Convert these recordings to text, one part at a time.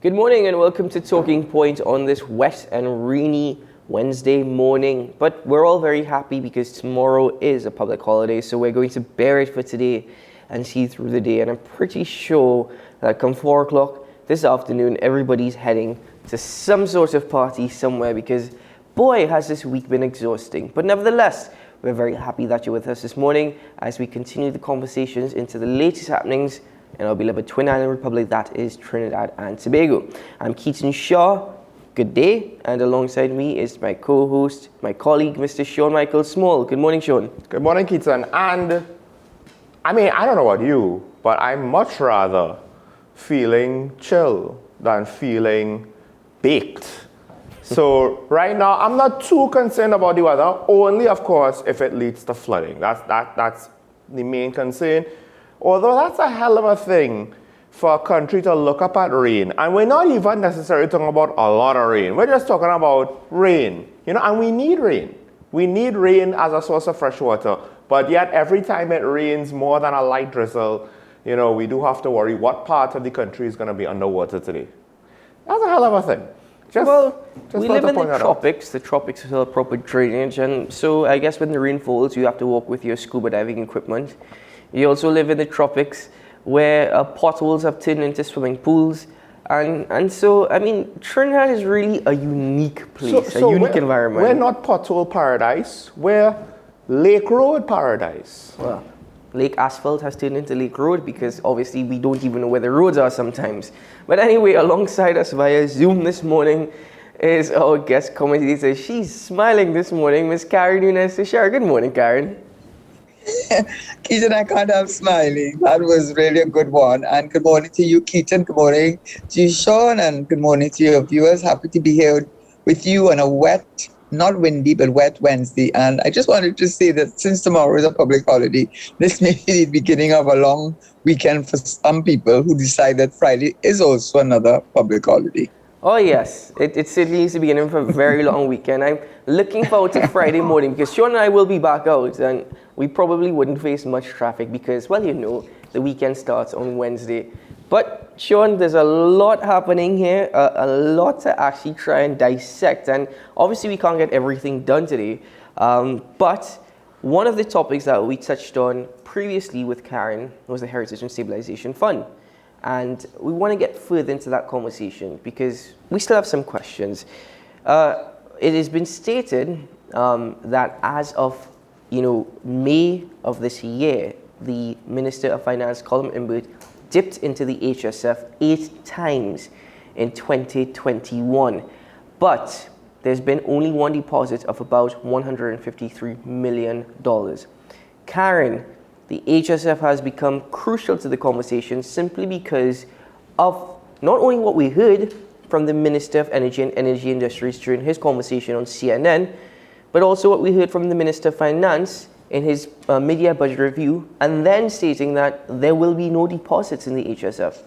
Good morning and welcome to Talking Point on this wet and rainy Wednesday morning. But we're all very happy because tomorrow is a public holiday, so we're going to bear it for today and see through the day. And I'm pretty sure that come 4 o'clock this afternoon, everybody's heading to some sort of party somewhere because, boy, has this week been exhausting. But nevertheless, we're very happy that you're with us this morning as we continue the conversations into the latest happenings in our beloved Twin Island Republic, that is Trinidad and Tobago. I'm Keaton Shaw. Good day, and alongside me is my co-host, my colleague, Mr. Sean Michael Small. Good morning, Sean. Good morning, Keaton. And I don't know about you, but I'm much rather feeling chill than feeling baked. So right now, I'm not too concerned about the weather, only, of course, if it leads to flooding. That's the main concern. Although that's a hell of a thing for a country to look up at rain. And we're not even necessarily talking about a lot of rain. We're just talking about rain, and we need rain. We need rain as a source of fresh water. But yet every time it rains more than a light drizzle, we do have to worry what part of the country is going to be underwater today. That's a hell of a thing. We live in the tropics. The tropics have a proper drainage. And so I guess when the rain falls, you have to walk with your scuba diving equipment. You also live in the tropics where potholes have turned into swimming pools. And so, Trinidad is really a unique place, a unique environment. We're not pothole paradise, we're Lake Road paradise. Well, Lake Asphalt has turned into Lake Road because obviously we don't even know where the roads are sometimes. But anyway, alongside us via Zoom this morning is our guest commentator. She's smiling this morning, Miss Karen Nunes Teixeira. Good morning, Karen. Keaton, I can't help smiling. That was really a good one. And good morning to you, Keaton. Good morning to you, Sean. And good morning to your viewers. Happy to be here with you on a wet, not windy, but wet Wednesday. And I just wanted to say that since tomorrow is a public holiday, this may be the beginning of a long weekend for some people who decide that Friday is also another public holiday. Oh yes, it certainly is the beginning of a very long weekend. I'm looking forward to Friday morning because Sean and I will be back out and we probably wouldn't face much traffic because, the weekend starts on Wednesday. But Sean, there's a lot happening here, a lot to actually try and dissect, and obviously we can't get everything done today. But one of the topics that we touched on previously with Karen was the Heritage and Stabilization Fund. And we want to get further into that conversation because we still have some questions. It has been stated that as of May of this year, the Minister of Finance, Colum Imbert, dipped into the HSF 8 times in 2021. But there's been only one deposit of about $153 million. Karen, the HSF has become crucial to the conversation simply because of not only what we heard from the Minister of Energy and Energy Industries during his conversation on CNN, but also what we heard from the Minister of Finance in his mid-year budget review, and then stating that there will be no deposits in the HSF.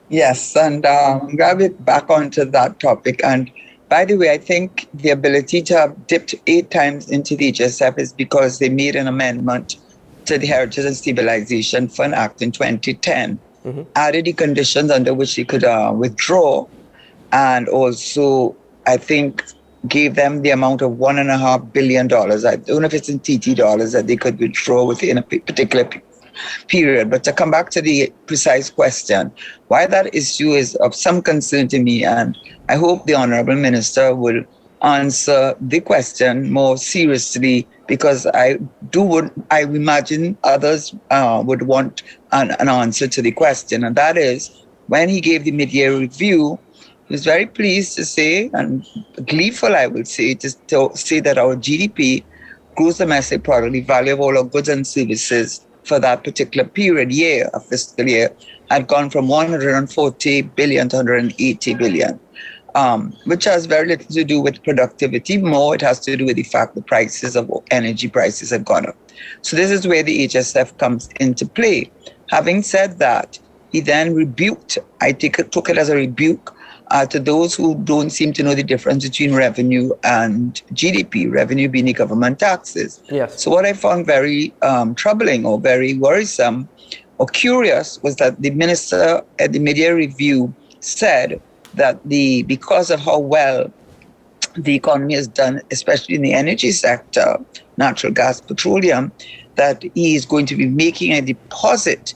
Yes, and I'm glad we're back onto that topic. And by the way, I think the ability to have dipped 8 times into the HSF is because they made an amendment to the Heritage and Stabilization Fund Act in 2010, added the conditions under which they could withdraw, and also, I think, gave them the amount of $1.5 billion. I don't know if it's in TT dollars that they could withdraw within a particular period. But to come back to the precise question, why that issue is of some concern to me, and I hope the Honorable Minister will answer the question more seriously, because I imagine others would want an answer to the question, and that is, when he gave the mid-year review, he was very pleased to say, and gleeful, I would say, to say that our GDP, gross domestic product, the value of all our goods and services for that particular year, a fiscal year, had gone from 140 billion to 180 billion, which has very little to do with productivity. More, it has to do with the fact the prices of energy prices have gone up. So this is where the HSF comes into play. Having said that, he then rebuked, took it as a rebuke to those who don't seem to know the difference between revenue and GDP, revenue being the government taxes. Yes. So what I found very troubling or very worrisome or curious was that the minister at the media review said that because of how well the economy has done, especially in the energy sector, natural gas, petroleum, that he is going to be making a deposit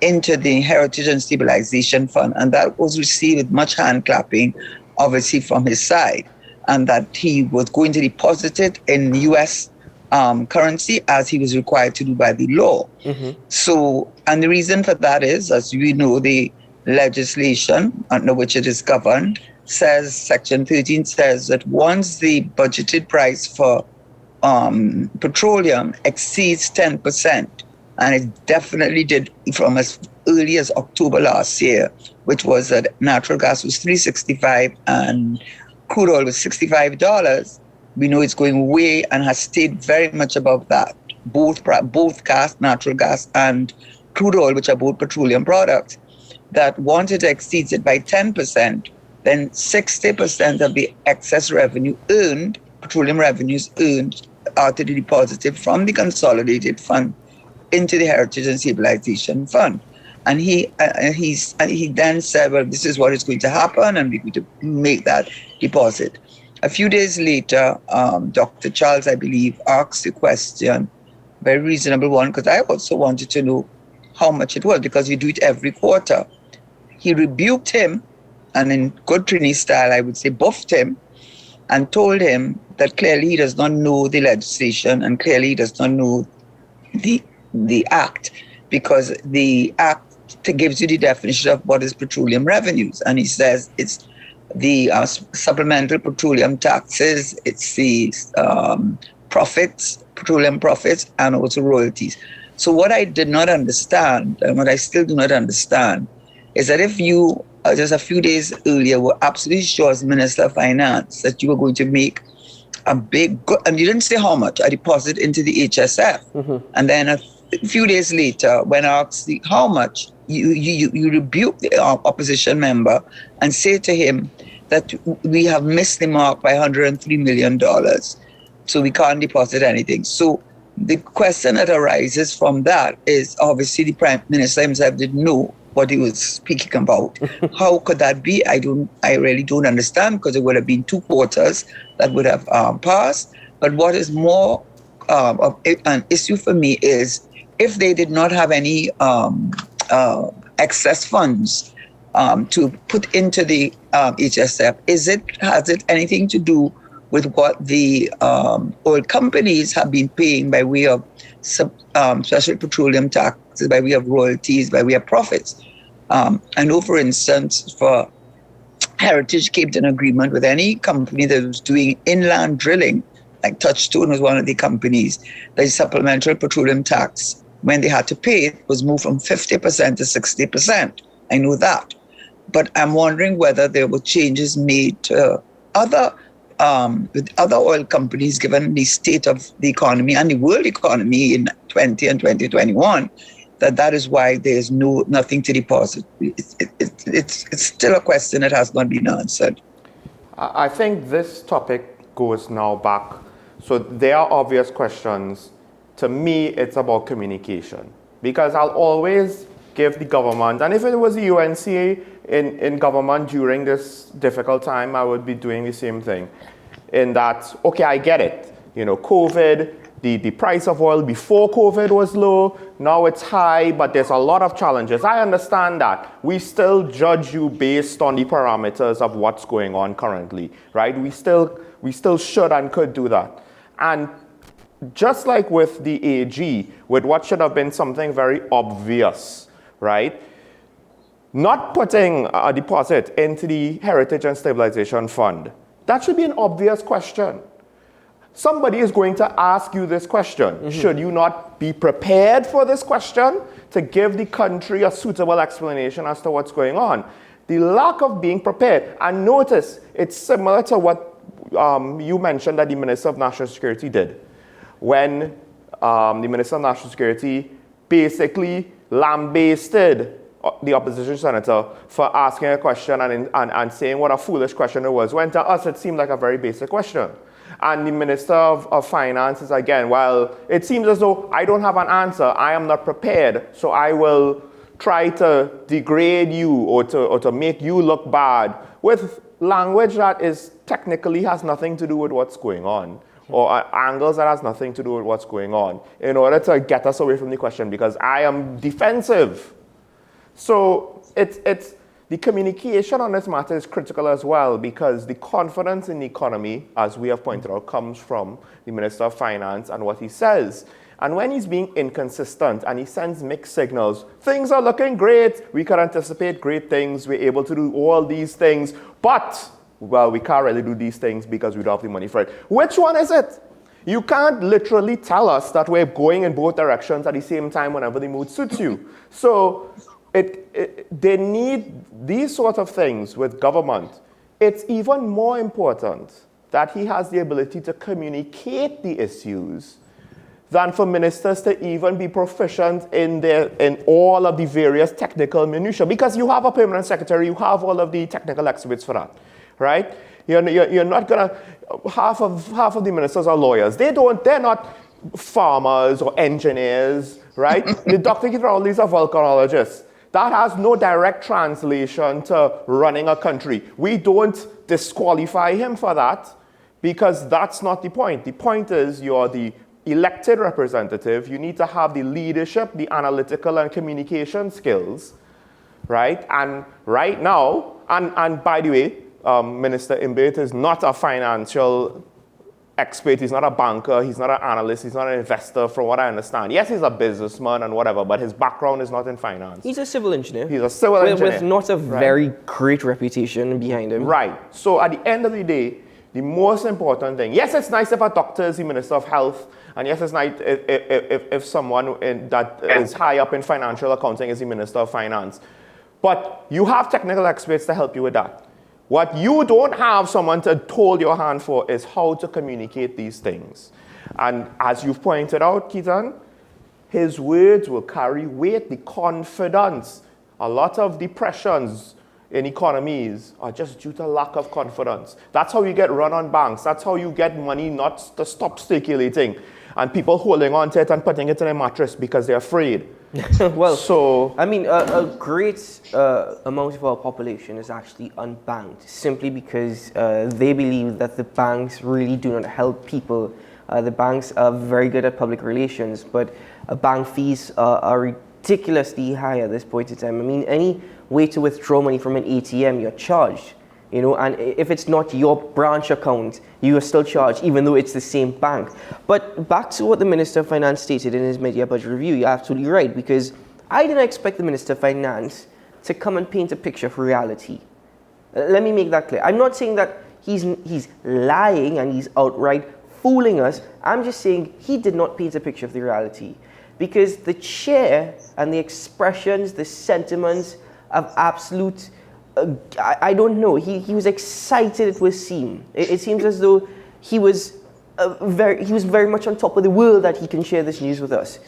into the Heritage and Stabilization Fund. And that was received with much hand clapping, obviously, from his side. And that he was going to deposit it in US currency as he was required to do by the law. Mm-hmm. So, and the reason for that is, as we know, the legislation under which it is governed says, Section 13 says that once the budgeted price for petroleum exceeds 10%, and it definitely did from as early as October last year, which was that natural gas was $3.65 and crude oil was $65. We know it's going way and has stayed very much above that. Both gas, natural gas, and crude oil, which are both petroleum products, that once it exceeds it by 10%, then 60% of the excess revenue earned, petroleum revenues earned, are to be deposited from the consolidated fund into the Heritage and Stabilization Fund. And he then said, well, this is what is going to happen, and we're going to make that deposit. A few days later, Dr. Charles, I believe, asked a question, very reasonable one, because I also wanted to know how much it was, because we do it every quarter. He rebuked him, and in good Trini style, I would say, buffed him, and told him that clearly he does not know the legislation, and clearly he does not know the act, because the act gives you the definition of what is petroleum revenues. And he says it's the supplemental petroleum taxes, it's the profits, petroleum profits, and also royalties. So what I did not understand, and what I still do not understand, is that if you just a few days earlier were absolutely sure as Minister of Finance that you were going to make a big, and you didn't say how much, a deposit into the HSF. Mm-hmm. And then a few days later, when asked how much, you rebuke the opposition member and say to him that we have missed the mark by $103 million, so we can't deposit anything. So the question that arises from that is, obviously the Prime Minister himself didn't know what he was speaking about. How could that be? I really don't understand, because it would have been 2 quarters that would have passed. But what is more of an issue for me is, if they did not have any excess funds to put into the HSF, has it anything to do with what the oil companies have been paying by way of special petroleum taxes, by way of royalties, by way of profits? I know, for instance, for Heritage came to an agreement with any company that was doing inland drilling, like Touchstone was one of the companies, the supplemental petroleum tax, when they had to pay it, was moved from 50% to 60%. I know that. But I'm wondering whether there were changes made to with other oil companies, given the state of the economy and the world economy in 20 and 2021, that is why there's nothing to deposit. It's still a question that has not been answered. I think this topic goes now back. So there are obvious questions. To me, it's about communication. Because I'll always give the government, and if it was the UNCA in government during this difficult time, I would be doing the same thing. In that, okay, I get it. COVID, the price of oil before COVID was low, now it's high, but there's a lot of challenges. I understand that. We still judge you based on the parameters of what's going on currently, right? We still should and could do that. And just like with the AG, with what should have been something very obvious, right? Not putting a deposit into the Heritage and Stabilization Fund, that should be an obvious question. Somebody is going to ask you this question. Mm-hmm. Should you not be prepared for this question to give the country a suitable explanation as to what's going on? The lack of being prepared. And notice, it's similar to what you mentioned that the Minister of National Security did. When the Minister of National Security basically lambasted the opposition senator for asking a question and saying what a foolish question it was, when to us it seemed like a very basic question. And the Minister of Finance is again, well, it seems as though I don't have an answer, I am not prepared, so I will try to degrade you or to make you look bad with language that is technically has nothing to do with what's going on, or angles that has nothing to do with what's going on, in order to get us away from the question, because I am defensive. So it's the communication on this matter is critical as well, because the confidence in the economy, as we have pointed out, comes from the Minister of Finance and what he says. And when he's being inconsistent and he sends mixed signals, things are looking great, we can anticipate great things, we're able to do all these things, but, well, we can't really do these things because we don't have the money for it. Which one is it? You can't literally tell us that we're going in both directions at the same time whenever the mood suits you. So they need these sort of things with government. It's even more important that he has the ability to communicate the issues than for ministers to even be proficient in all of the various technical minutiae. Because you have a permanent secretary, you have all of the technical experts for that, right? You're not gonna, half of the ministers are lawyers. They're not farmers or engineers, right? The Dr. Keith Rowley's a volcanologist. That has no direct translation to running a country. We don't disqualify him for that, because that's not the point. The point is you're the elected representative, you need to have the leadership, the analytical and communication skills, right? And right now, and by the way, Minister Imbert is not a financial expert, he's not a banker, he's not an analyst, he's not an investor from what I understand. Yes, he's a businessman and whatever, but his background is not in finance. He's a civil engineer. He's a civil engineer. With not a very great reputation behind him. Right. So at the end of the day, the most important thing, yes, it's nice if a doctor is the Minister of Health, and yes, it's nice if someone that is high up in financial accounting is the Minister of Finance. But you have technical experts to help you with that. What you don't have someone to hold your hand for is how to communicate these things. And as you've pointed out, Keaton, his words will carry weight, the confidence. A lot of depressions in economies are just due to lack of confidence. That's how you get run on banks. That's how you get money not to stop circulating, and people holding on to it and putting it in a mattress because they're afraid. Well, so I mean, a great amount of our population is actually unbanked, simply because they believe that the banks really do not help people. The banks are very good at public relations, but bank fees are ridiculously high at this point in time. I mean, any way to withdraw money from an ATM, you're charged. You know, and if it's not your branch account, you are still charged, even though it's the same bank. But back to what the Minister of Finance stated in his mid-year budget review, you're absolutely right, because I didn't expect the Minister of Finance to come and paint a picture of reality. Let me make that clear. I'm not saying that he's lying and he's outright fooling us. I'm just saying he did not paint a picture of the reality, because the chair and the expressions, the sentiments of absolute I don't know. He was excited, it would seem. It seems as though he was very much on top of the world that he can share this news with us.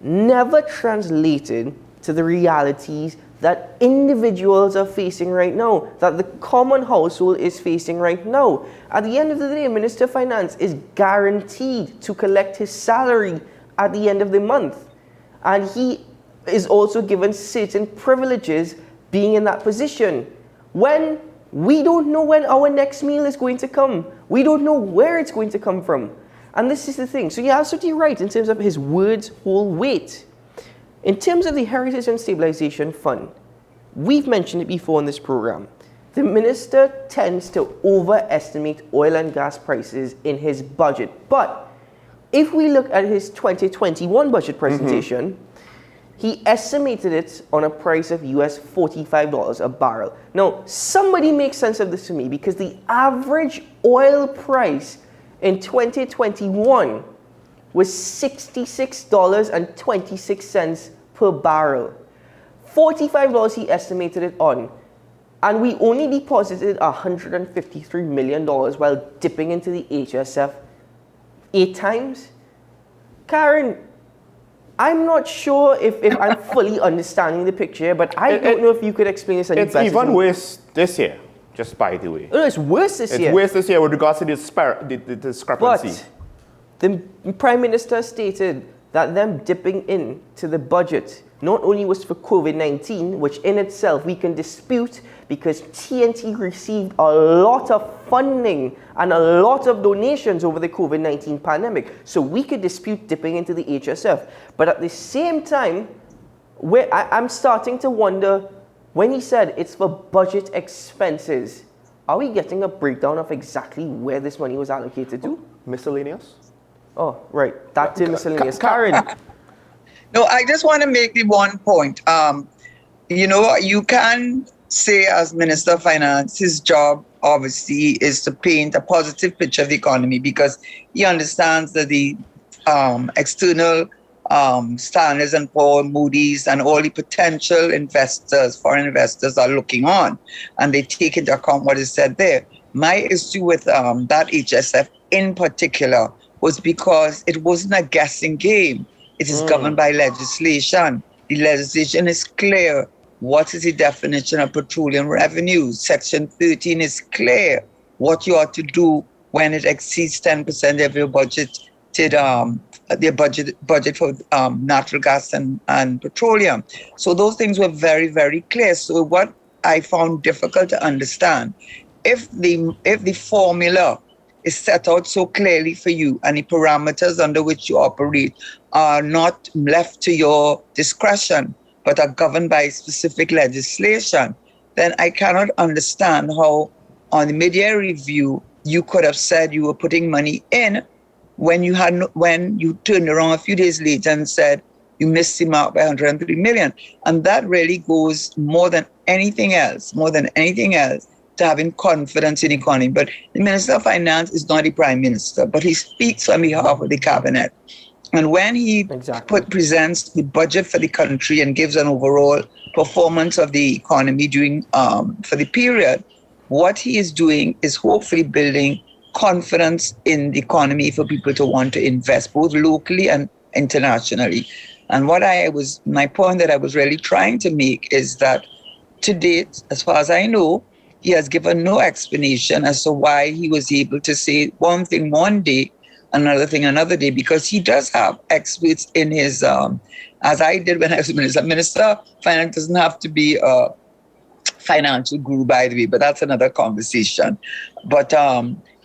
Never translated to the realities that individuals are facing right now, that the common household is facing right now. At the end of the day, Minister of Finance is guaranteed to collect his salary at the end of the month. And he is also given certain privileges being in that position, when we don't know when our next meal is going to come. We don't know where it's going to come from. And this is the thing. So you're absolutely right in terms of his words hold weight. In terms of the Heritage and Stabilization Fund, we've mentioned it before in this program. The minister tends to overestimate oil and gas prices in his budget. But if we look at his 2021 budget presentation, he estimated it on a price of US $45 a barrel. Now, somebody make sense of this to me, because the average oil price in 2021 was $66.26 per barrel. $45 he estimated it on. And we only deposited $153 million while dipping into the HSF 8 times. Karen, I'm not sure if I'm fully understanding the picture, but I don't know if you could explain this any better. It's even worse this year. just by the way. No, it's worse this year. It's worse this year with regards to the discrepancy. But the Prime Minister stated that them dipping into the budget not only was for COVID-19, which in itself we can dispute because TNT received a lot of funding and a lot of donations over the COVID-19 pandemic. So we could dispute dipping into the HSF. But at the same time, I'm starting to wonder, when he said it's for budget expenses, are we getting a breakdown of exactly where this money was allocated to? Miscellaneous? Oh, right. That's miscellaneous. Karen. No, I just want to make the one point. You can say as Minister of Finance, his job obviously is to paint a positive picture of the economy because he understands that the external Standards and Poor's, Moody's, and all the potential investors, foreign investors, are looking on, and they take into account what is said there. My issue with that HSF in particular was because it wasn't a guessing game. It is governed by legislation. The legislation is clear. What is the definition of petroleum revenues? Section 13 is clear what you ought to do when it exceeds 10% of your their budget for natural gas and petroleum. So those things were very, very clear. So what I found difficult to understand, if the formula is set out so clearly for you and the parameters under which you operate are not left to your discretion, but are governed by specific legislation, then I cannot understand how on the mid-year review you could have said you were putting money in when you turned around a few days later and said you missed the mark by 103 million. And that really goes more than anything else, to having confidence in the economy. But the Minister of Finance is not the Prime Minister, but he speaks on behalf of the Cabinet. And when he presents the budget for the country and gives an overall performance of the economy during for the period, what he is doing is hopefully building confidence in the economy for people to want to invest, both locally and internationally. And my point that I was really trying to make is that to date, as far as I know, he has given no explanation as to why he was able to say one thing one day, another thing another day, because he does have experts in his, as I did when I was minister. Minister of Finance doesn't have to be a financial guru, by the way, but that's another conversation. But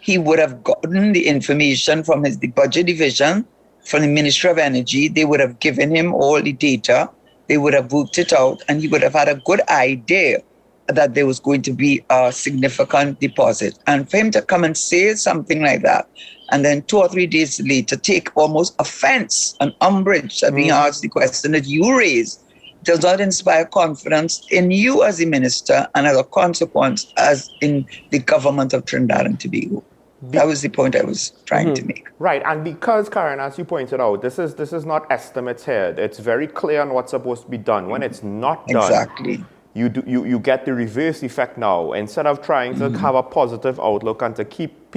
he would have gotten the information from the budget division, from the Ministry of Energy. They would have given him all the data. They would have worked it out, and he would have had a good idea that there was going to be a significant deposit. And for him to come and say something like that, and then 2 or 3 days later take almost offense and umbrage at being asked the question that you raised, does not inspire confidence in you as a minister and as a consequence as in the government of Trinidad and Tobago. That was the point I was trying to make. Right, and because, Karen, as you pointed out, this is not estimates here. It's very clear on what's supposed to be done. When it's not done, exactly, you get the reverse effect now. Instead of trying to have a positive outlook and to keep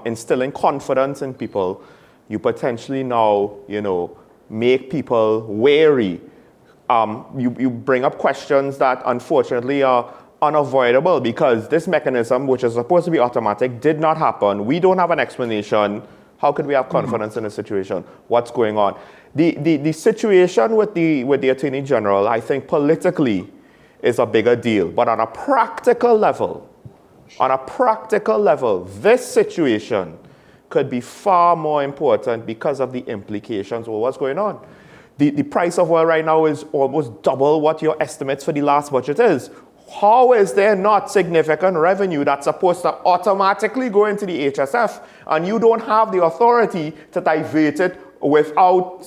instilling confidence in people, you potentially now, make people wary. You bring up questions that unfortunately are unavoidable because this mechanism, which is supposed to be automatic, did not happen. We don't have an explanation. How could we have confidence in a situation? What's going on? The situation with the Attorney General, I think politically is a bigger deal. But on a practical level, this situation could be far more important because of the implications of what's going on. The price of oil right now is almost double what your estimates for the last budget is. How is there not significant revenue that's supposed to automatically go into the HSF and you don't have the authority to divert it without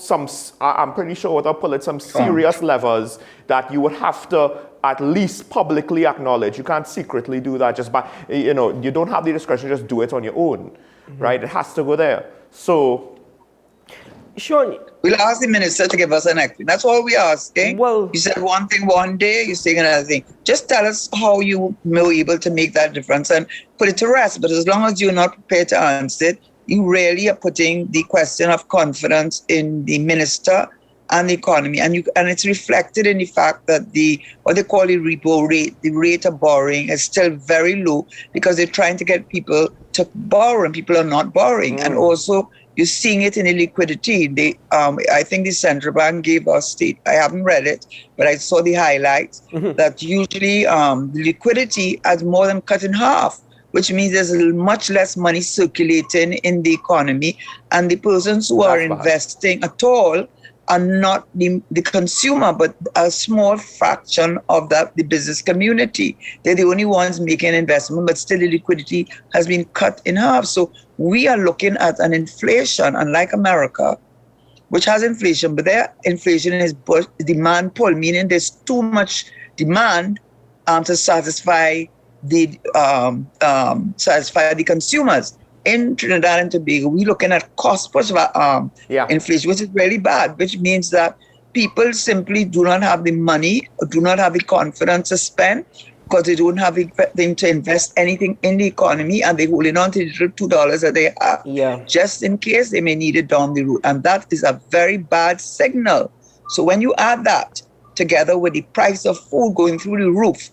I'm pretty sure without pulling some serious levers that you would have to at least publicly acknowledge. You can't secretly do that just by, you don't have the discretion to just do it on your own, right? It has to go there. So, Sean, we'll ask the minister to give us an explanation. That's all we're asking. Well, you said one thing one day, you're saying another thing. Just tell us how you were able to make that difference and put it to rest. But as long as you're not prepared to answer it, you really are putting the question of confidence in the minister and the economy, and it's reflected in the fact that the what they call the repo rate, the rate of borrowing, is still very low because they're trying to get people to borrow, and people are not borrowing. And also you're seeing it in the liquidity. I think the central bank gave us state. I haven't read it, but I saw the highlights that usually the liquidity has more than cut in half, which means there's much less money circulating in the economy, and the persons who are investing at all are not the consumer, but a small fraction of the business community. They're the only ones making investment, but still the liquidity has been cut in half. So we are looking at an inflation, unlike America, which has inflation, but their inflation is demand pull, meaning there's too much demand to satisfy the consumers. In Trinidad and Tobago, we're looking at cost plus inflation, which is really bad, which means that people simply do not have the money or do not have the confidence to spend because they don't have anything to invest anything in the economy, and they're holding on to the $2 that they have just in case they may need it down the road. And that is a very bad signal. So when you add that together with the price of food going through the roof,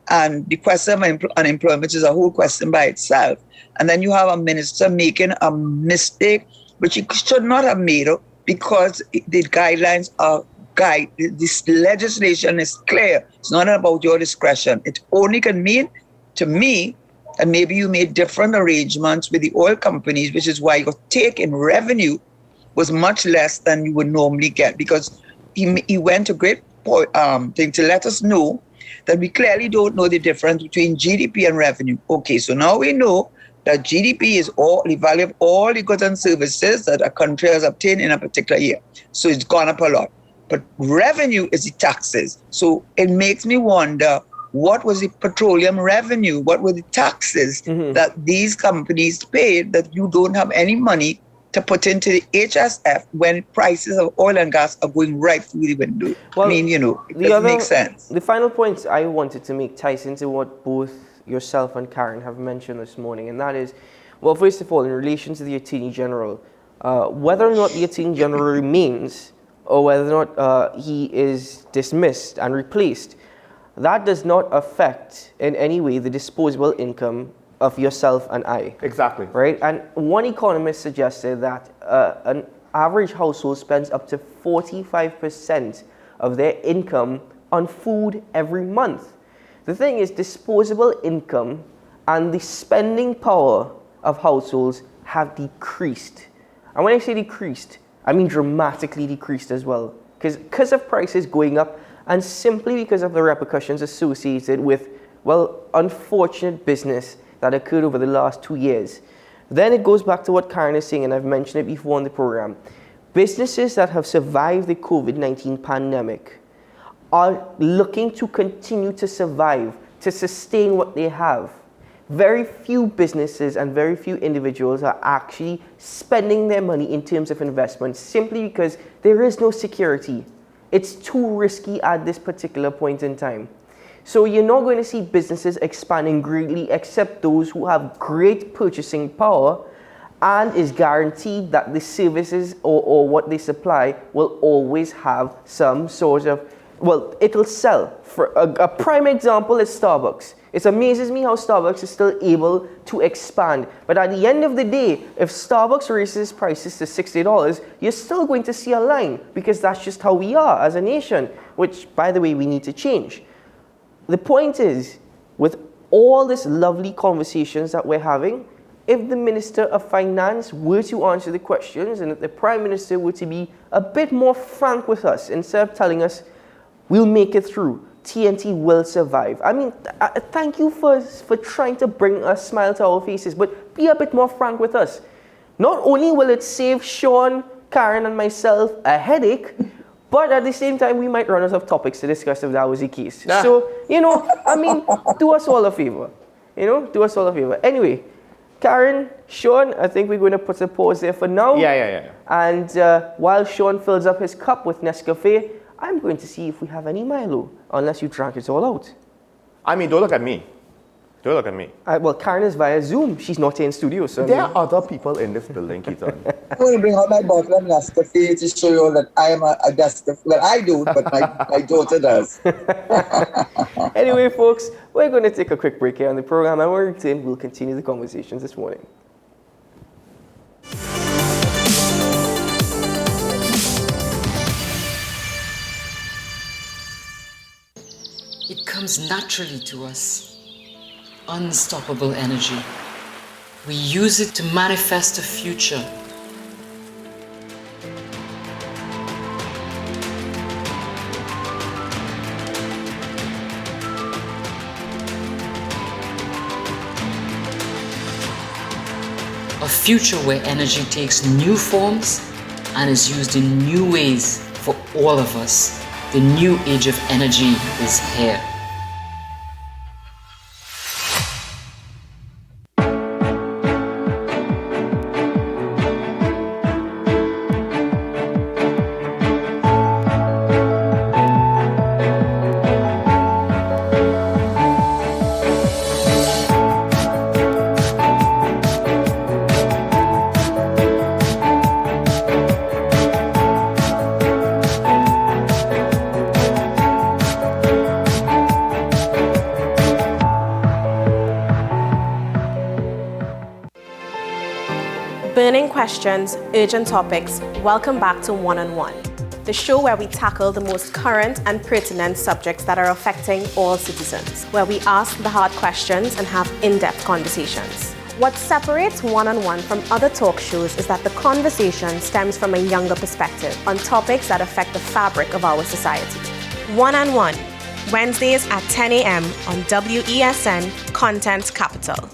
and the question of unemployment, which is a whole question by itself. And then you have a minister making a mistake, which he should not have made, because the guidelines are this legislation is clear. It's not about your discretion. It only can mean, to me, and maybe you made different arrangements with the oil companies, which is why your take in revenue was much less than you would normally get, because he went to great thing to let us know that we clearly don't know the difference between GDP and revenue. Okay, so now we know that GDP is the value of all the goods and services that a country has obtained in a particular year. So it's gone up a lot. But revenue is the taxes. So it makes me wonder, what was the petroleum revenue? What were the taxes that these companies paid that you don't have any money to put into the HSF when prices of oil and gas are going right through the window? Well, I mean, it doesn't make sense. The final point I wanted to make ties into what both yourself and Karen have mentioned this morning, and that is, well, first of all, in relation to the Attorney General, whether or not the Attorney General remains or whether or not he is dismissed and replaced, that does not affect in any way the disposable income of yourself and I. Exactly. Right? And one economist suggested that an average household spends up to 45% of their income on food every month. The thing is, disposable income and the spending power of households have decreased. And when I say decreased, I mean dramatically decreased as well. Because of prices going up, and simply because of the repercussions associated with, well, unfortunate business that occurred over the last 2 years. Then it goes back to what Karen is saying, and I've mentioned it before in the program. Businesses that have survived the COVID-19 pandemic are looking to continue to survive, to sustain what they have. Very few businesses and very few individuals are actually spending their money in terms of investment simply because there is no security. It's too risky at this particular point in time. So you're not going to see businesses expanding greatly except those who have great purchasing power and is guaranteed that the services or what they supply will always have some sort of, well, it'll sell. For a prime example is Starbucks. It amazes me how Starbucks is still able to expand. But at the end of the day, if Starbucks raises prices to $60, you're still going to see a line because that's just how we are as a nation, which, by the way, we need to change. The point is, with all these lovely conversations that we're having, if the Minister of Finance were to answer the questions and if the Prime Minister were to be a bit more frank with us, instead of telling us, we'll make it through, TNT will survive. I mean, thank you for trying to bring a smile to our faces, but be a bit more frank with us. Not only will it save Sean, Karen, and myself a headache, but at the same time, we might run out of topics to discuss if that was the case. Nah. So, I mean, do us all a favor. Do us all a favor. Anyway, Karen, Sean, I think we're going to put a pause there for now. Yeah. And while Sean fills up his cup with Nescafe, I'm going to see if we have any Milo, unless you drank it all out. I mean, don't look at me. Well, Karen is via Zoom. She's not in studio, so... There are other people in this building, Keaton. going to bring out my bottle of Nescafe to show you that I am a Nescafe. Well, I don't, but my daughter does. Anyway, folks, we're going to take a quick break here on the program, and when we return, we'll continue the conversations this morning. It comes naturally to us. Unstoppable energy. We use it to manifest a future. A future where energy takes new forms and is used in new ways for all of us. The new age of energy is here. Burning questions, urgent topics. Welcome back to One on One, the show where we tackle the most current and pertinent subjects that are affecting all citizens, where we ask the hard questions and have in-depth conversations. What separates One on One from other talk shows is that the conversation stems from a younger perspective on topics that affect the fabric of our society. One on One, Wednesdays at 10 a.m. on WESN Content Capital.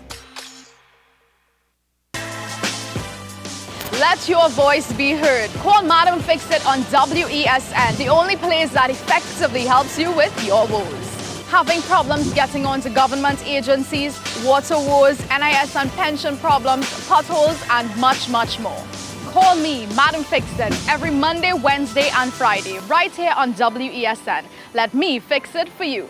Let your voice be heard. Call Madam Fix It on WESN, the only place that effectively helps you with your woes. Having problems getting onto government agencies, water woes, NIS and pension problems, potholes, and much, much more. Call me, Madam Fix It, every Monday, Wednesday, and Friday, right here on WESN. Let me fix it for you.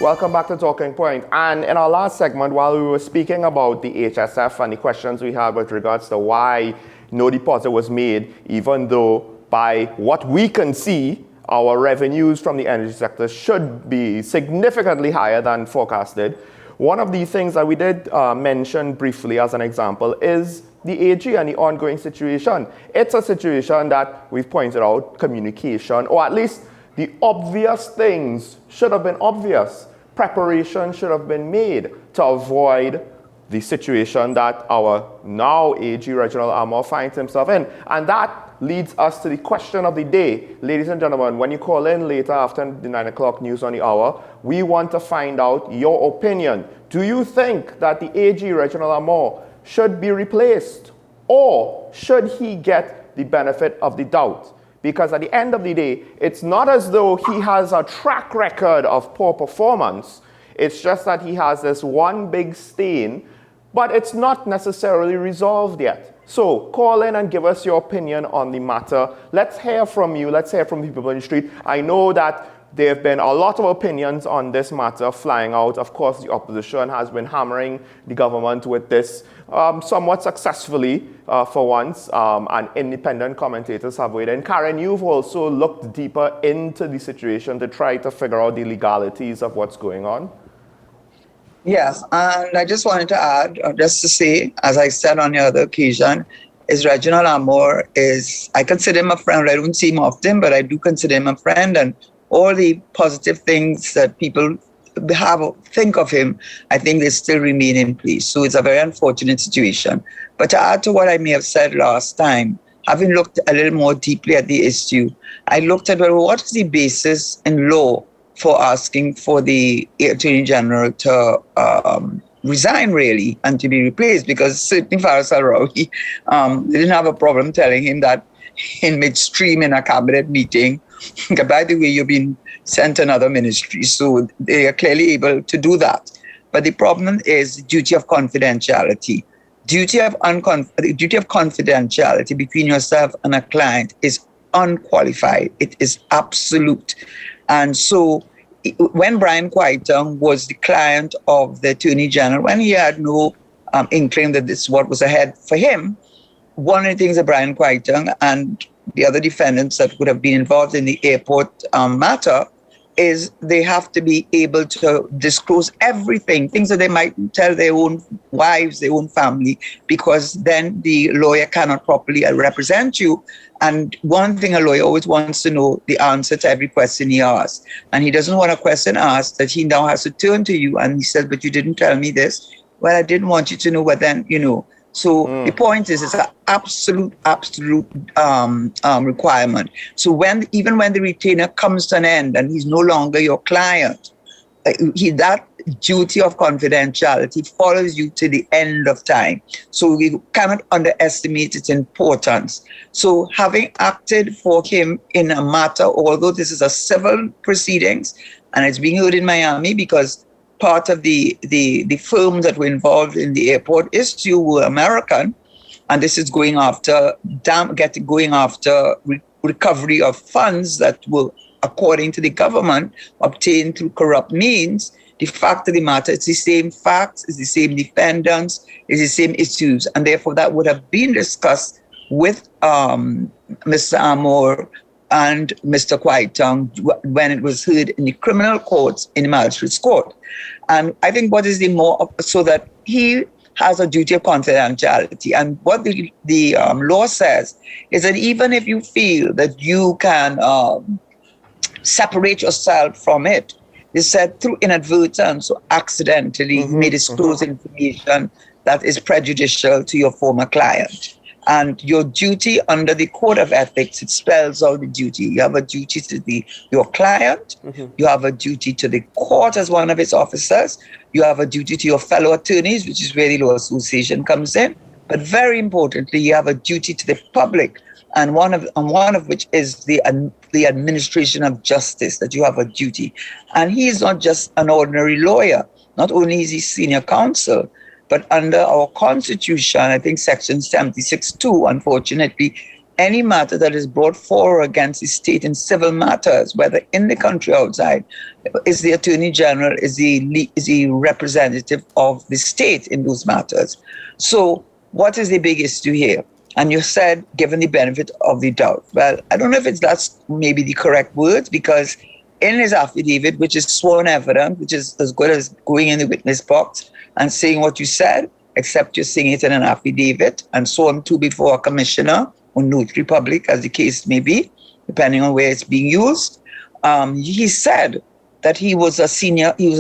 Welcome back to Talking Point. And in our last segment, while we were speaking about the HSF and the questions we had with regards to why no deposit was made, even though by what we can see, our revenues from the energy sector should be significantly higher than forecasted. One of the things that we did mention briefly as an example is the AG and the ongoing situation. It's a situation that we've pointed out, communication, or at least the obvious things should have been obvious. Preparation should have been made to avoid the situation that our now AG Reginald Armour finds himself in. And that leads us to the question of the day. Ladies and gentlemen, when you call in later after the 9 o'clock news on the hour, we want to find out your opinion. Do you think that the AG Reginald Armour should be replaced, or should he get the benefit of the doubt? Because at the end of the day, it's not as though he has a track record of poor performance. It's just that he has this one big stain, but it's not necessarily resolved yet. So call in and give us your opinion on the matter. Let's hear from you. Let's hear from the people in the street. I know that there have been a lot of opinions on this matter flying out. Of course, the opposition has been hammering the government with this somewhat successfully for once, and independent commentators have weighed in. Karen, you've also looked deeper into the situation to try to figure out the legalities of what's going on. Yes, and I just wanted to add, just to say, as I said on the other occasion, is Reginald Armour I consider him a friend. I don't see him often, but I do consider him a friend, and all the positive things that people think of him, I think they still remain in place. So it's a very unfortunate situation. But to add to what I may have said last time, having looked a little more deeply at the issue, I looked at, well, what is the basis in law for asking for the Attorney General to resign, really, and to be replaced? Because certainly Faris Al-Rawi, they didn't have a problem telling him that in midstream in a cabinet meeting, by the way, you've been sent to another ministry. So they are clearly able to do that. But the problem is the duty of confidentiality. Duty of confidentiality between yourself and a client is unqualified. It is absolute. And so when Brian Quaitung was the client of the Attorney General, when he had no inkling that this is what was ahead for him, one of the things that Brian Quaitung and the other defendants that would have been involved in the airport matter is they have to be able to disclose everything, things that they might tell their own wives, their own family, because then the lawyer cannot properly represent you. And one thing a lawyer always wants to know the answer to every question he asks. And he doesn't want a question asked that he now has to turn to you and he says, but you didn't tell me this. Well, I didn't want you to know, but then, So the point is, it's an absolute requirement. So even when the retainer comes to an end and he's no longer your client, that duty of confidentiality follows you to the end of time. So we cannot underestimate its importance. So having acted for him in a matter, although this is a civil proceedings and it's being heard in Miami because part of the firms that were involved in the airport were American, and this is going after recovery of funds that were, according to the government, obtained through corrupt means. The fact of the matter, it's the same facts, it's the same defendants, it's the same issues, and therefore that would have been discussed with Mr. Amor and Mr. Quaitung when it was heard in the criminal courts in the magistrate's court. And I think what is the more, so that he has a duty of confidentiality. And what the law says is that even if you feel that you can separate yourself from it, they said through inadvertence or accidentally may disclose information that is prejudicial to your former client. And your duty under the Code of Ethics, it spells out the duty. You have a duty to your client. You have a duty to the court as one of its officers. You have a duty to your fellow attorneys, which is where the law association comes in. But very importantly, you have a duty to the public, and one of which is the administration of justice, that you have a duty. And he is not just an ordinary lawyer. Not only is he senior counsel, but under our Constitution, I think Section 76(2), unfortunately, any matter that is brought forward against the state in civil matters, whether in the country or outside, is the Attorney General, is the representative of the state in those matters. So what is the big issue here? And you said, given the benefit of the doubt. Well, I don't know if that's maybe the correct words, because in his affidavit, which is sworn evidence, which is as good as going in the witness box and saying what you said, except you're saying it in an affidavit and sworn to before a commissioner or notary public, as the case may be, depending on where it's being used. He said that he was a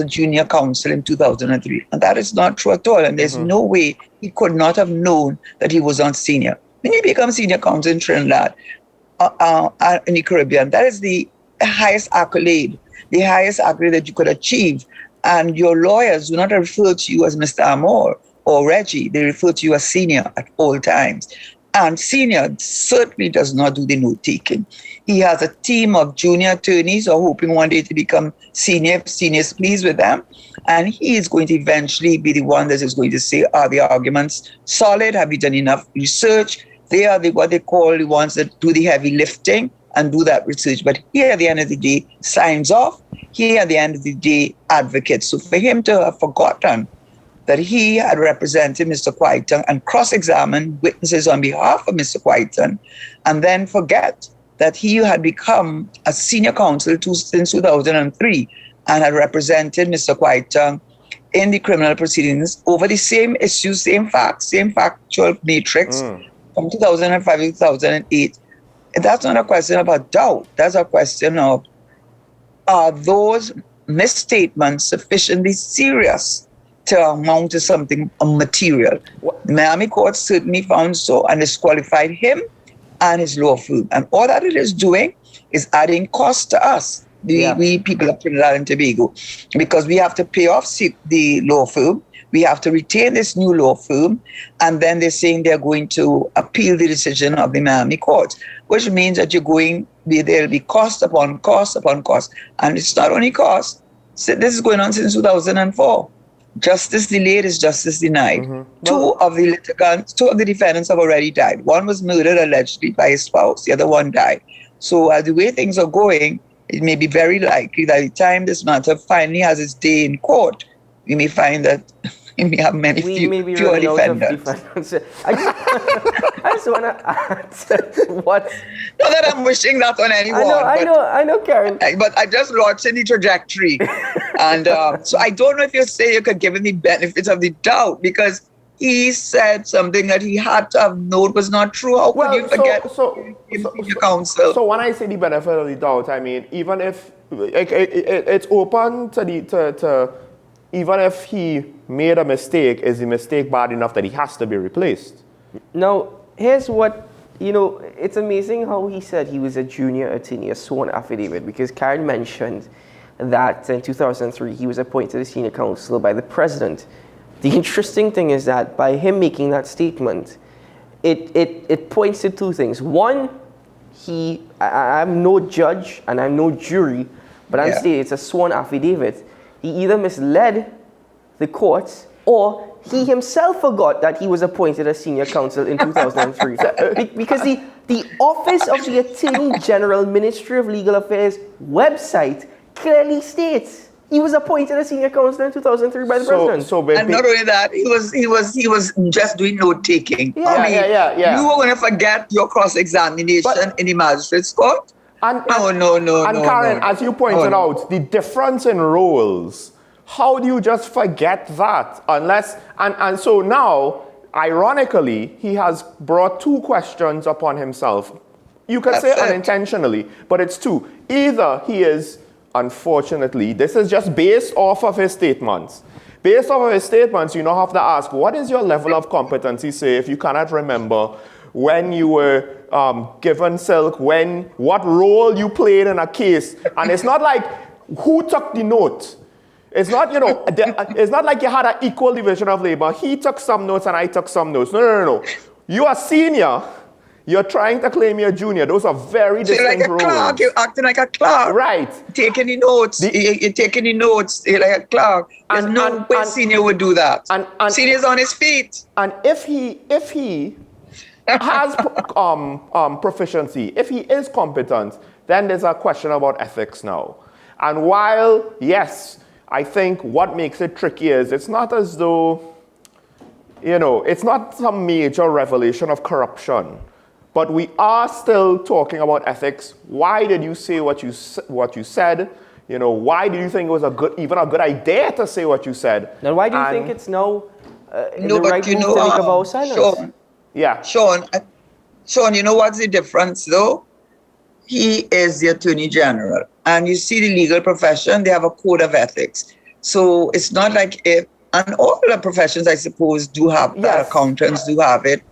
junior counsel in 2003. And that is not true at all. And there's no way he could not have known that he was on senior. When you become senior counsel in Trinidad, in the Caribbean, that is the highest accolade that you could achieve. And your lawyers do not refer to you as Mr. Amor or Reggie. They refer to you as senior at all times. And senior certainly does not do the note-taking. He has a team of junior attorneys who are hoping one day to become senior, if seniors pleased with them. And he is going to eventually be the one that is going to say, are the arguments solid? Have you done enough research? They are what they call the ones that do the heavy lifting and do that research. But he, at the end of the day, signs off. He, at the end of the day, advocates. So for him to have forgotten that he had represented Mr. Quaitung and cross-examined witnesses on behalf of Mr. Quaitung, and then forget that he had become a senior counsel since 2003 and had represented Mr. Quaitung in the criminal proceedings over the same issues, same facts, same factual matrix from 2005 to 2008. That's not a question about doubt. That's a question of, are those misstatements sufficiently serious to amount to something material? The Miami court certainly found so and disqualified him and his law firm. And all that it is doing is adding cost to us, we people of Trinidad and Tobago, because we have to pay off the law firm. We have to retain this new law firm. And then they're saying they're going to appeal the decision of the Miami court, which means that there'll be cost upon cost upon cost. And it's not only cost. So this is going on since 2004. Justice delayed is justice denied. Two of the defendants have already died. One was murdered allegedly by his spouse. The other one died. So the way things are going, it may be very likely that by the time this matter finally has its day in court, we may find that we may have many We may be fewer running out of defendants. defendants. I just want to add what. Not that I'm wishing that on anyone. I know, Karen. But I just launched in the trajectory. And so I don't know if you say you could give him the benefit of the doubt, because he said something that he had to have known was not true. How could you forget your counsel? So when I say the benefit of the doubt, I mean, even if it's open to even if he made a mistake, is the mistake bad enough that he has to be replaced? Now, here's what, it's amazing how he said he was a junior attorney, a sworn affidavit, because Karen mentioned that in 2003 he was appointed as senior counsel by the president. The interesting thing is that by him making that statement, it points to two things. One, I'm no judge and I'm no jury, but I'm stating it's a sworn affidavit. He either misled the courts or he himself forgot that he was appointed as senior counsel in 2003. Because the Office of the Attorney General, Ministry of Legal Affairs website clearly states he was appointed as senior counsel in 2003 by the president. And not only that, he was just doing note taking. Yeah. You were going to forget your cross-examination in the magistrate's court. And Karen, as you pointed out, the difference in roles, how do you just forget that? And so now, ironically, he has brought two questions upon himself. You could say unintentionally, but it's two. Either he is, unfortunately, this is just based off of his statements. Based off of his statements, you now have to ask, what is your level of competency, say, if you cannot remember when you were given silk, what role you played in a case. And it's not like who took the note. It's not, it's not like you had an equal division of labor. He took some notes and I took some notes. No. You are senior. You're trying to claim you're junior. Those are very distinct roles. Clerk. You're acting like a clerk. Right. Taking the notes. You're taking the notes. You're like a clerk. There's no way senior would do that. And senior's on his feet. And if he has proficiency, if he is competent, then there's a question about ethics now. And while, yes, I think what makes it tricky is it's not as though, it's not some major revelation of corruption, but we are still talking about ethics. Why did you say what you said? Why do you think it was even a good idea to say what you said? Then why do you think it's now the right move to make a vow of silence? Sean, you know what's the difference though? He is the Attorney General. And you see the legal profession, they have a code of ethics. So it's not like and all the professions, I suppose, do have that. Accountants do have it.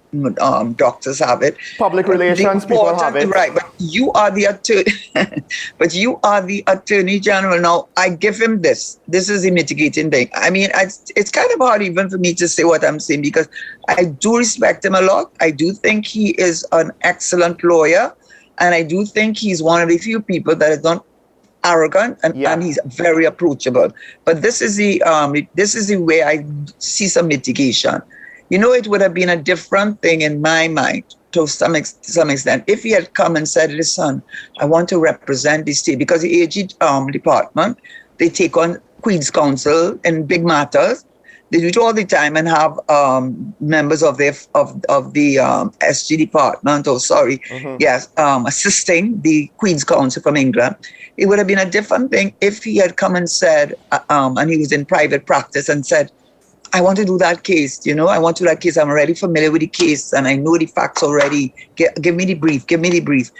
Doctors have it. Public relations people have it. Right, but you are the attorney. But you are the Attorney General. Now, I give him this. This is the mitigating thing. I mean, it's kind of hard even for me to say what I'm saying because I do respect him a lot. I do think he is an excellent lawyer. And I do think he's one of the few people that is not arrogant and he's very approachable. But this is the way I see some mitigation. It would have been a different thing in my mind to some extent if he had come and said, listen, I want to represent the state, because the AG department, they take on Queen's Counsel in big matters. They do it all the time and have members of the SG department, assisting the Queen's Counsel from England. It would have been a different thing if he had come and said, and he was in private practice and said, I want to do that case, I want to do that case. I'm already familiar with the case and I know the facts already. Give me the brief.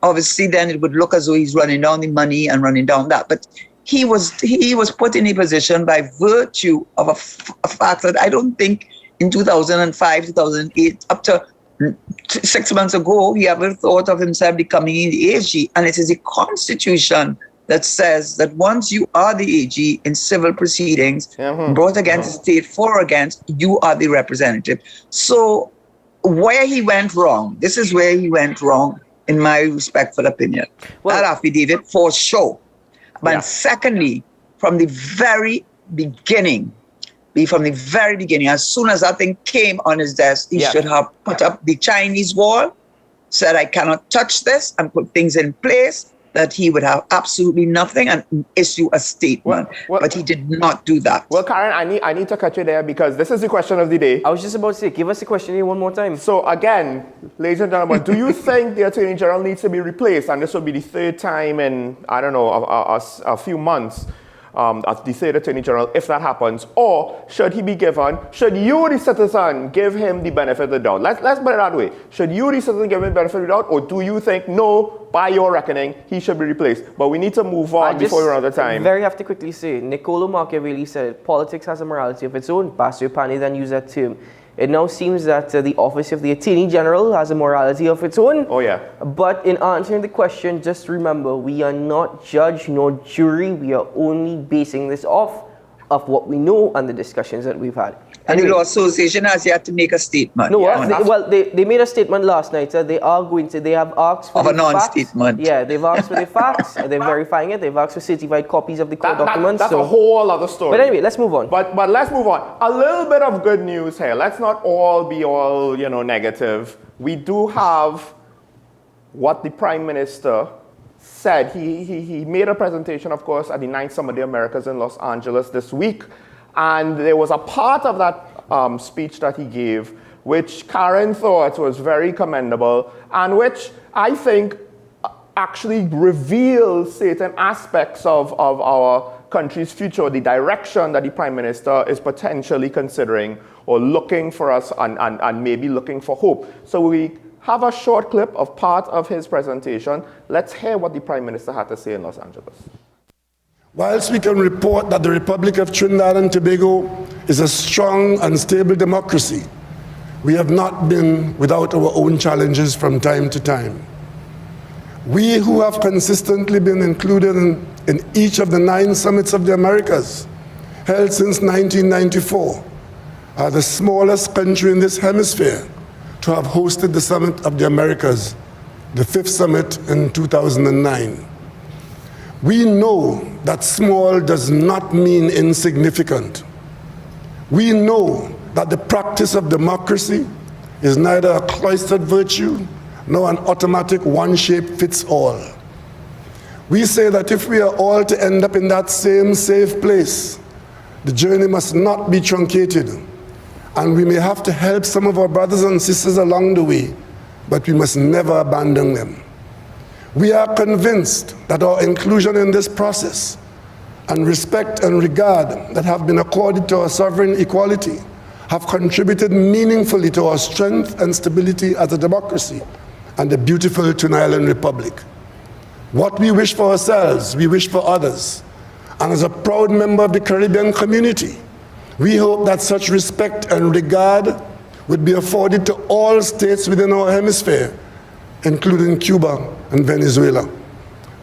Obviously, then it would look as though he's running down the money and running down that. But he was put in a position by virtue of a fact that I don't think in 2005, 2008, up to 6 months ago, he ever thought of himself becoming the AG. And it is the Constitution that says that once you are the AG in civil proceedings, brought against the state, for or against, you are the representative. So where he went wrong, this is where he went wrong, in my respectful opinion. That affidavit, for sure. But secondly, from the very beginning, as soon as that thing came on his desk, he should have put up the Chinese wall, said, I cannot touch this, and put things in place. that he would have absolutely nothing and issue a statement. Well, but he did not do that. Well, Karen, I need to cut you there because this is the question of the day. I was just about to say, give us the question here one more time. So again, ladies and gentlemen, do you think the Attorney General needs to be replaced? And this will be the third time in, I don't know, a few months, the third Attorney General, if that happens. Or should he be given, should you, the citizen, give him the benefit of the doubt? Let's put it that way. Should you, the citizen, give him the benefit of the doubt? Or do you think, no, by your reckoning, he should be replaced? But we need to move on before we run out of time. Very have to quickly say, Niccolo Machiavelli said, politics has a morality of its own. Bassio Pani then used that term. It now seems that the office of the Attorney General has a morality of its own. Oh, yeah. But in answering the question, just remember, we are not judge nor jury. We are only basing this off of what we know and the discussions that we've had. And the Law Association has yet to make a statement. No, Yeah. they made a statement last night. So they have asked for Of a the non-statement. facts. Yeah, they've asked for the facts. They're verifying it. They've asked for certified copies of the court documents. That's a whole other story. But anyway, let's move on. But let's move on. A little bit of good news here. Let's not all be negative. We do have what the Prime Minister said. He made a presentation, of course, at the 9th Summit of the Americas in Los Angeles this week. And there was a part of that speech that he gave which Karen thought was very commendable and which I think actually reveals certain aspects of our country's future, the direction that the Prime Minister is potentially considering or looking for us and maybe looking for hope. So we have a short clip of part of his presentation. Let's hear what the Prime Minister had to say in Los Angeles. Whilst we can report that the Republic of Trinidad and Tobago is a strong and stable democracy, we have not been without our own challenges from time to time. We who have consistently been included in each of the 9 summits of the Americas, held since 1994, are the smallest country in this hemisphere to have hosted the Summit of the Americas, the 5th summit in 2009. We know that small does not mean insignificant. We know that the practice of democracy is neither a cloistered virtue nor an automatic one-shape-fits-all. We say that if we are all to end up in that same safe place, the journey must not be truncated, and we may have to help some of our brothers and sisters along the way, but we must never abandon them. We are convinced that our inclusion in this process and respect and regard that have been accorded to our sovereign equality have contributed meaningfully to our strength and stability as a democracy and the beautiful Twin Island Republic. What we wish for ourselves, we wish for others. And as a proud member of the Caribbean community, we hope that such respect and regard would be afforded to all states within our hemisphere, including Cuba and Venezuela.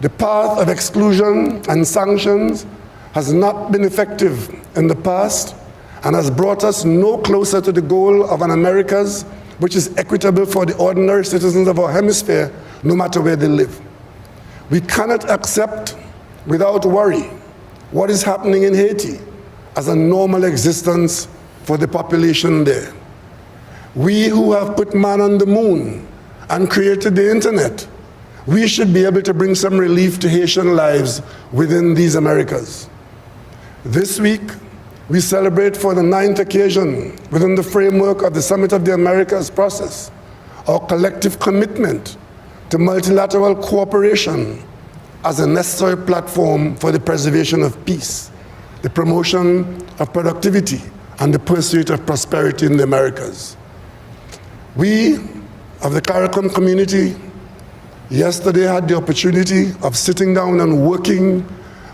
The path of exclusion and sanctions has not been effective in the past and has brought us no closer to the goal of an Americas which is equitable for the ordinary citizens of our hemisphere, no matter where they live. We cannot accept without worry what is happening in Haiti as a normal existence for the population there. We who have put man on the moon and created the internet, we should be able to bring some relief to Haitian lives within these Americas. This week, we celebrate for the 9th occasion within the framework of the Summit of the Americas process, our collective commitment to multilateral cooperation as a necessary platform for the preservation of peace, the promotion of productivity, and the pursuit of prosperity in the Americas. We of the CARICOM community yesterday had the opportunity of sitting down and working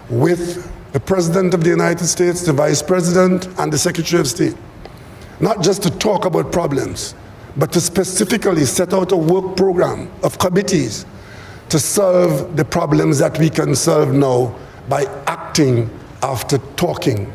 with the President of the United States, the Vice President, and the Secretary of State, not just to talk about problems, but to specifically set out a work program of committees to solve the problems that we can solve now by acting after talking.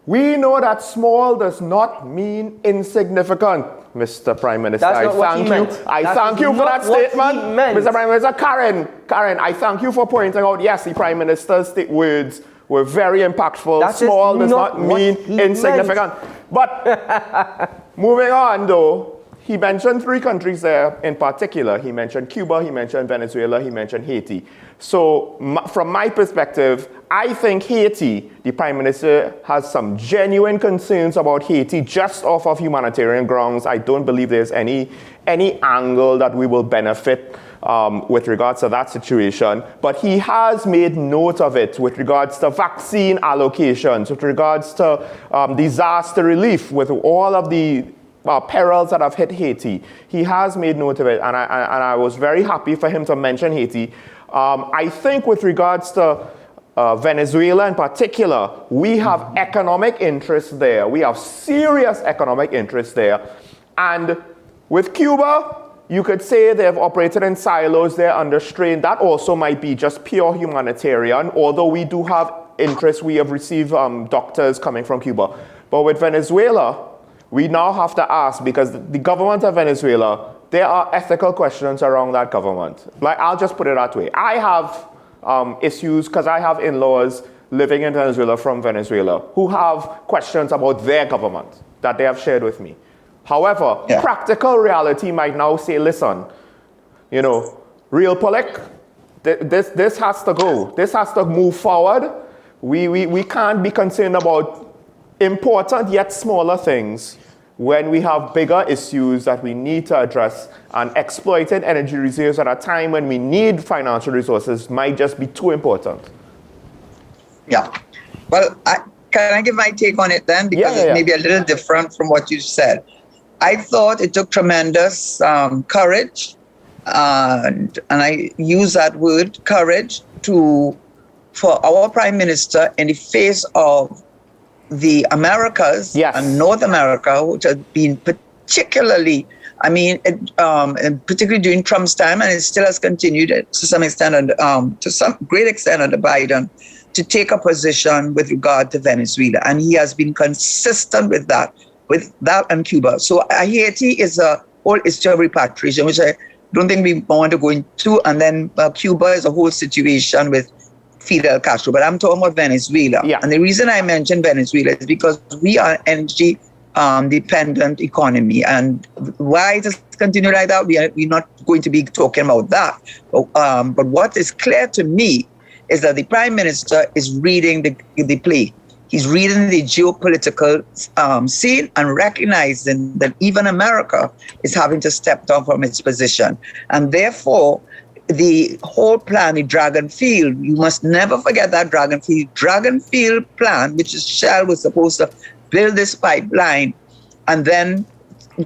We know that small does not mean insignificant, Mr. Prime Minister. That's not what he meant. I thank you for that statement. Mr. Prime Minister, Karen, I thank you for pointing out, yes, the Prime Minister's words were very impactful. That small does not mean insignificant. But moving on, though, he mentioned 3 countries there in particular. He mentioned Cuba, he mentioned Venezuela, he mentioned Haiti. So from my perspective, I think Haiti, the Prime Minister has some genuine concerns about Haiti just off of humanitarian grounds. I don't believe there's any angle that we will benefit with regards to that situation. But he has made note of it with regards to vaccine allocations, with regards to disaster relief, with all of the perils that have hit Haiti. He has made note of it, and I was very happy for him to mention Haiti. I think with regards to Venezuela in particular, we have economic interests there. We have serious economic interests there. And with Cuba, you could say they've operated in silos, they're under strain. That also might be just pure humanitarian, although we do have interest. We have received doctors coming from Cuba. But with Venezuela, we now have to ask, because the government of Venezuela, there are ethical questions around that government. Like, I'll just put it that way. I have issues because I have in-laws living in Venezuela from Venezuela who have questions about their government that they have shared with me. However, practical reality might now say, listen, you know, realpolitik, this has to go. This has to move forward. We can't be concerned about important yet smaller things when we have bigger issues that we need to address, and exploiting energy reserves at a time when we need financial resources might just be too important. Yeah. Well, can I give my take on it then? Because it may be a little different from what you said. I thought it took tremendous courage, and I use that word, courage, for our Prime Minister in the face of the Americas and North America, which has been particularly, particularly during Trump's time, and it still has continued to some extent, and to some great extent under Biden, to take a position with regard to Venezuela. And he has been consistent with that and Cuba. So Haiti is a whole issue of repatriation, which I don't think we want to go into. And then Cuba is a whole situation with Fidel Castro. But I'm talking about Venezuela. Yeah. And the reason I mentioned Venezuela is because we are an energy dependent economy. And why it has continued like that, we're not going to be talking about that. But what is clear to me is that the Prime Minister is reading the play. He's reading the geopolitical scene and recognizing that even America is having to step down from its position. And therefore, the whole plan, the Dragon Field, you must never forget that Dragon Field plan, which is Shell was supposed to build this pipeline and then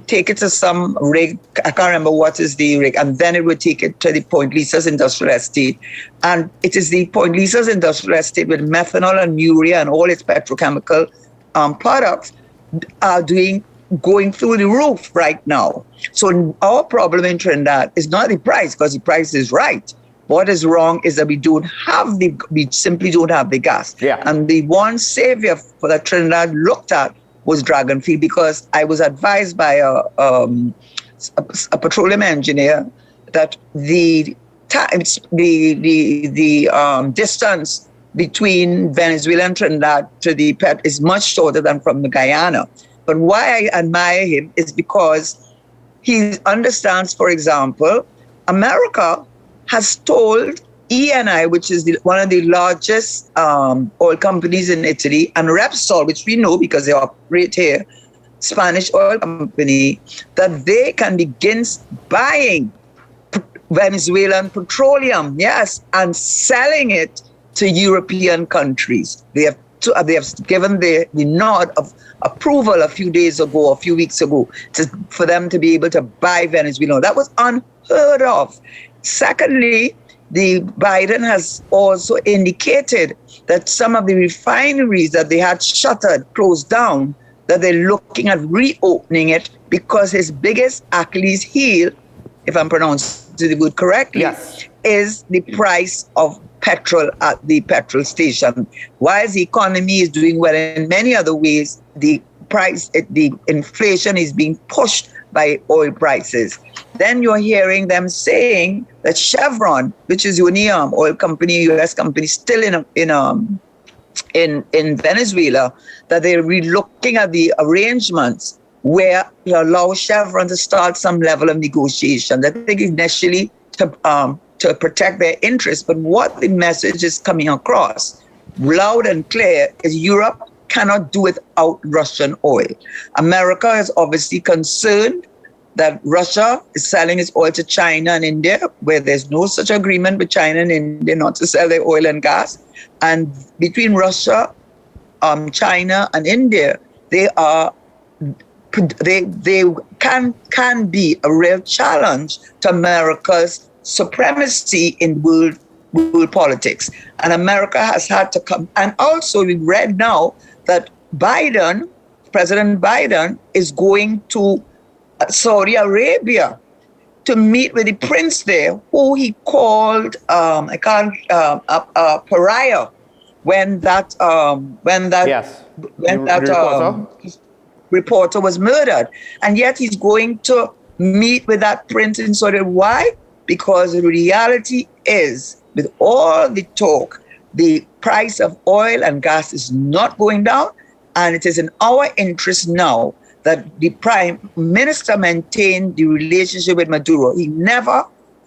take it to some rig, I can't remember what is the rig, and then it would take it to the Point Lisa's industrial estate. And it is the Point Lisa's industrial estate with methanol and urea and all its petrochemical products going through the roof right now. So our problem in Trinidad is not the price, because the price is right. What is wrong is that we simply don't have the gas. Yeah. And the one savior for that Trinidad looked at was Dragon Field, because I was advised by a petroleum engineer that the distance between Venezuela and Trinidad to the PET is much shorter than from the Guyana. But why I admire him is because he understands, for example, America has told Eni, which is one of the largest oil companies in Italy, and Repsol, which we know because they operate here, Spanish oil company, that they can begin buying Venezuelan petroleum, and selling it to European countries. They have given the nod of approval a few weeks ago, for them to be able to buy Venezuela. That was unheard of. Secondly, the Biden has also indicated that some of the refineries that they had closed down, that they're looking at reopening it, because his biggest Achilles heel, if I'm pronouncing the word correctly, is the price of petrol at the petrol station. While the economy is doing well in many other ways, the inflation is being pushed by oil prices. Then you're hearing them saying that Chevron, which is the only oil company, U.S. company still in Venezuela, that they're relooking at the arrangements where you allow Chevron to start some level of negotiation. I think initially to protect their interests, but what the message is coming across loud and clear is Europe cannot do without Russian oil. America is obviously concerned that Russia is selling its oil to China and India, where there's no such agreement with China and India not to sell their oil and gas. And between Russia, China, and India, they can be a real challenge to America's supremacy in world politics. And America has had to come. And also, we read now that President Biden, is going to Saudi Arabia to meet with the prince there, who he called a pariah when that reporter was murdered. And yet he's going to meet with that prince in Saudi Arabia. Why? Because the reality is, with all the talk, the price of oil and gas is not going down, and it is in our interest now that the Prime Minister maintain the relationship with Maduro. He never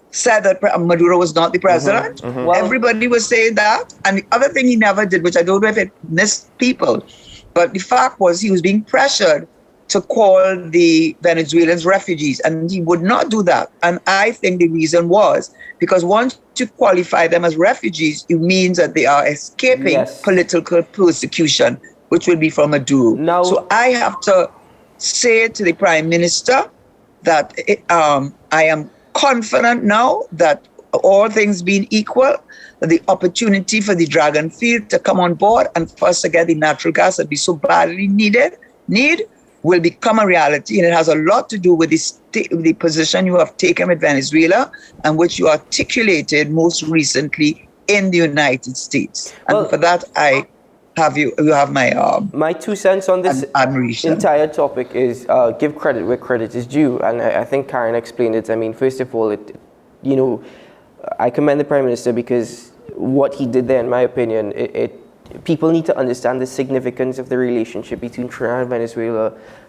said that Maduro was not the president. Well, everybody was saying that. And the other thing he never did, which I don't know if it missed people, but the fact was he was being pressured to call the Venezuelans refugees, and he would not do that. And I think the reason was because once you qualify them as refugees, it means that they are escaping political persecution, which will be from Maduro. Now, so I have to say to the Prime Minister that I am confident now that all things being equal, that the opportunity for the Dragon Field to come on board and for us to get the natural gas that we so badly need will become a reality. And it has a lot to do with the position you have taken with Venezuela, and which you articulated most recently in the United States. And for that, you have my 2 cents on this admiration. Entire topic is give credit where credit is due, and I think Karen explained it. I mean, first of all, I commend the Prime Minister because what he did there, in my opinion, people need to understand the significance of the relationship between Trinidad and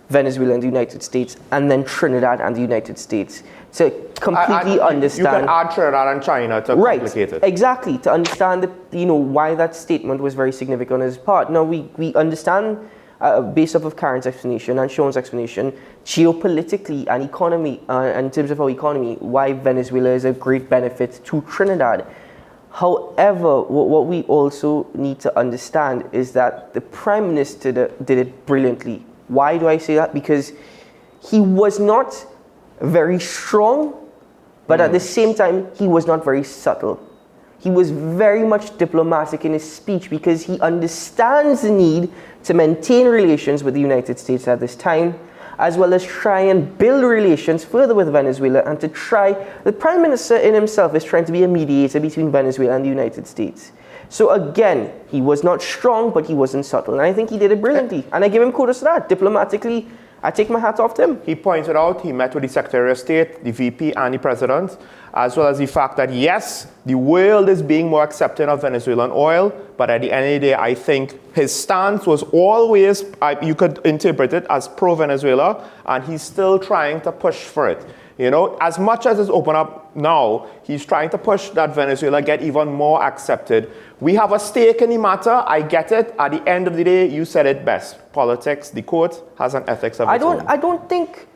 Venezuela and the United States, and then Trinidad and the United States. To completely understand... You can add Trinidad and China to complicate it. Exactly, to understand why that statement was very significant on his part. Now, we understand, based off of Karen's explanation and Sean's explanation, geopolitically and economy, and in terms of our economy, why Venezuela is a great benefit to Trinidad. However, what we also need to understand is that the Prime Minister did it brilliantly. Why do I say that? Because he was not very strong, but at the same time, he was not very subtle. He was very much diplomatic in his speech because he understands the need to maintain relations with the United States at this time, as well as try and build relations further with Venezuela, and the Prime Minister in himself is trying to be a mediator between Venezuela and the United States. So again, he was not strong, but he wasn't subtle. And I think he did it brilliantly. And I give him kudos to that. Diplomatically, I take my hat off to him. He pointed out he met with the Secretary of State, the VP, and the President, as well as the fact that, yes, the world is being more accepting of Venezuelan oil, but at the end of the day, I think his stance was always, you could interpret it as pro-Venezuela, and he's still trying to push for it. As much as it's open up now, he's trying to push that Venezuela get even more accepted. We have a stake in the matter. I get it. At the end of the day, you said it best. Politics, the court has an ethics of its own. I don't think,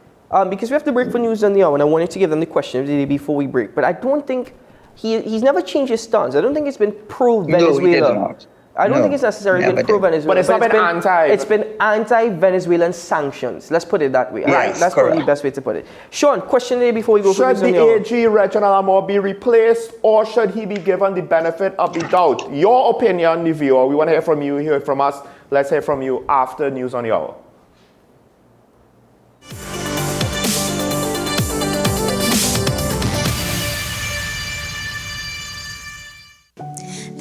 because we have to break for news on the hour, and I wanted to give them the question of the day before we break, but I don't think he's never changed his stance. I don't think it's been pro-Venezuela. No, he did not. I don't think it's necessarily been pro-Venezuela. But it's not been anti. It's been anti-Venezuelan sanctions. Let's put it that way. Right, That's probably the best way to put it. Sean, question today before we go for news on the hour. Should the AG, Reginald Amor, be replaced, or should he be given the benefit of the doubt? Your opinion, the viewer. We want to hear from you, hear from us. Let's hear from you after news on the hour.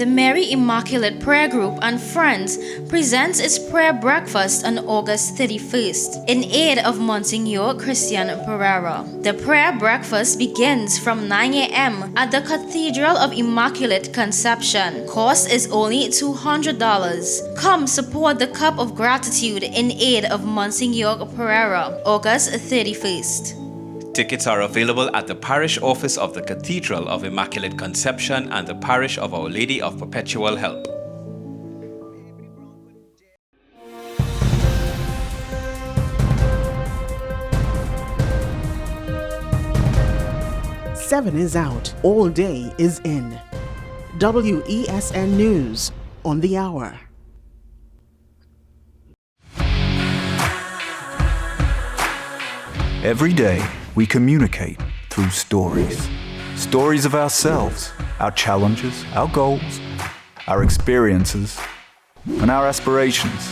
the Mary Immaculate Prayer Group and Friends presents its prayer breakfast on August 31st in aid of Monsignor Christian Pereira. The prayer breakfast begins from 9 a.m. at the Cathedral of Immaculate Conception. Cost is only $200. Come support the Cup of Gratitude in aid of Monsignor Pereira, August 31st. Tickets are available at the parish office of the Cathedral of Immaculate Conception and the parish of Our Lady of Perpetual Help. Seven is out. All day is in. WESN News on the hour. Every day, we communicate through stories. Stories of ourselves, our challenges, our goals, our experiences, and our aspirations.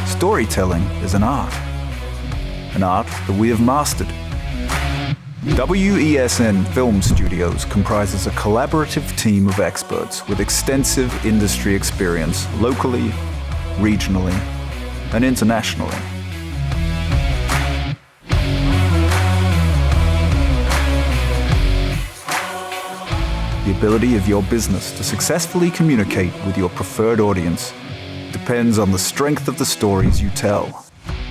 Storytelling is an art that we have mastered. WESN Film Studios comprises a collaborative team of experts with extensive industry experience locally, regionally, and internationally. The ability of your business to successfully communicate with your preferred audience depends on the strength of the stories you tell.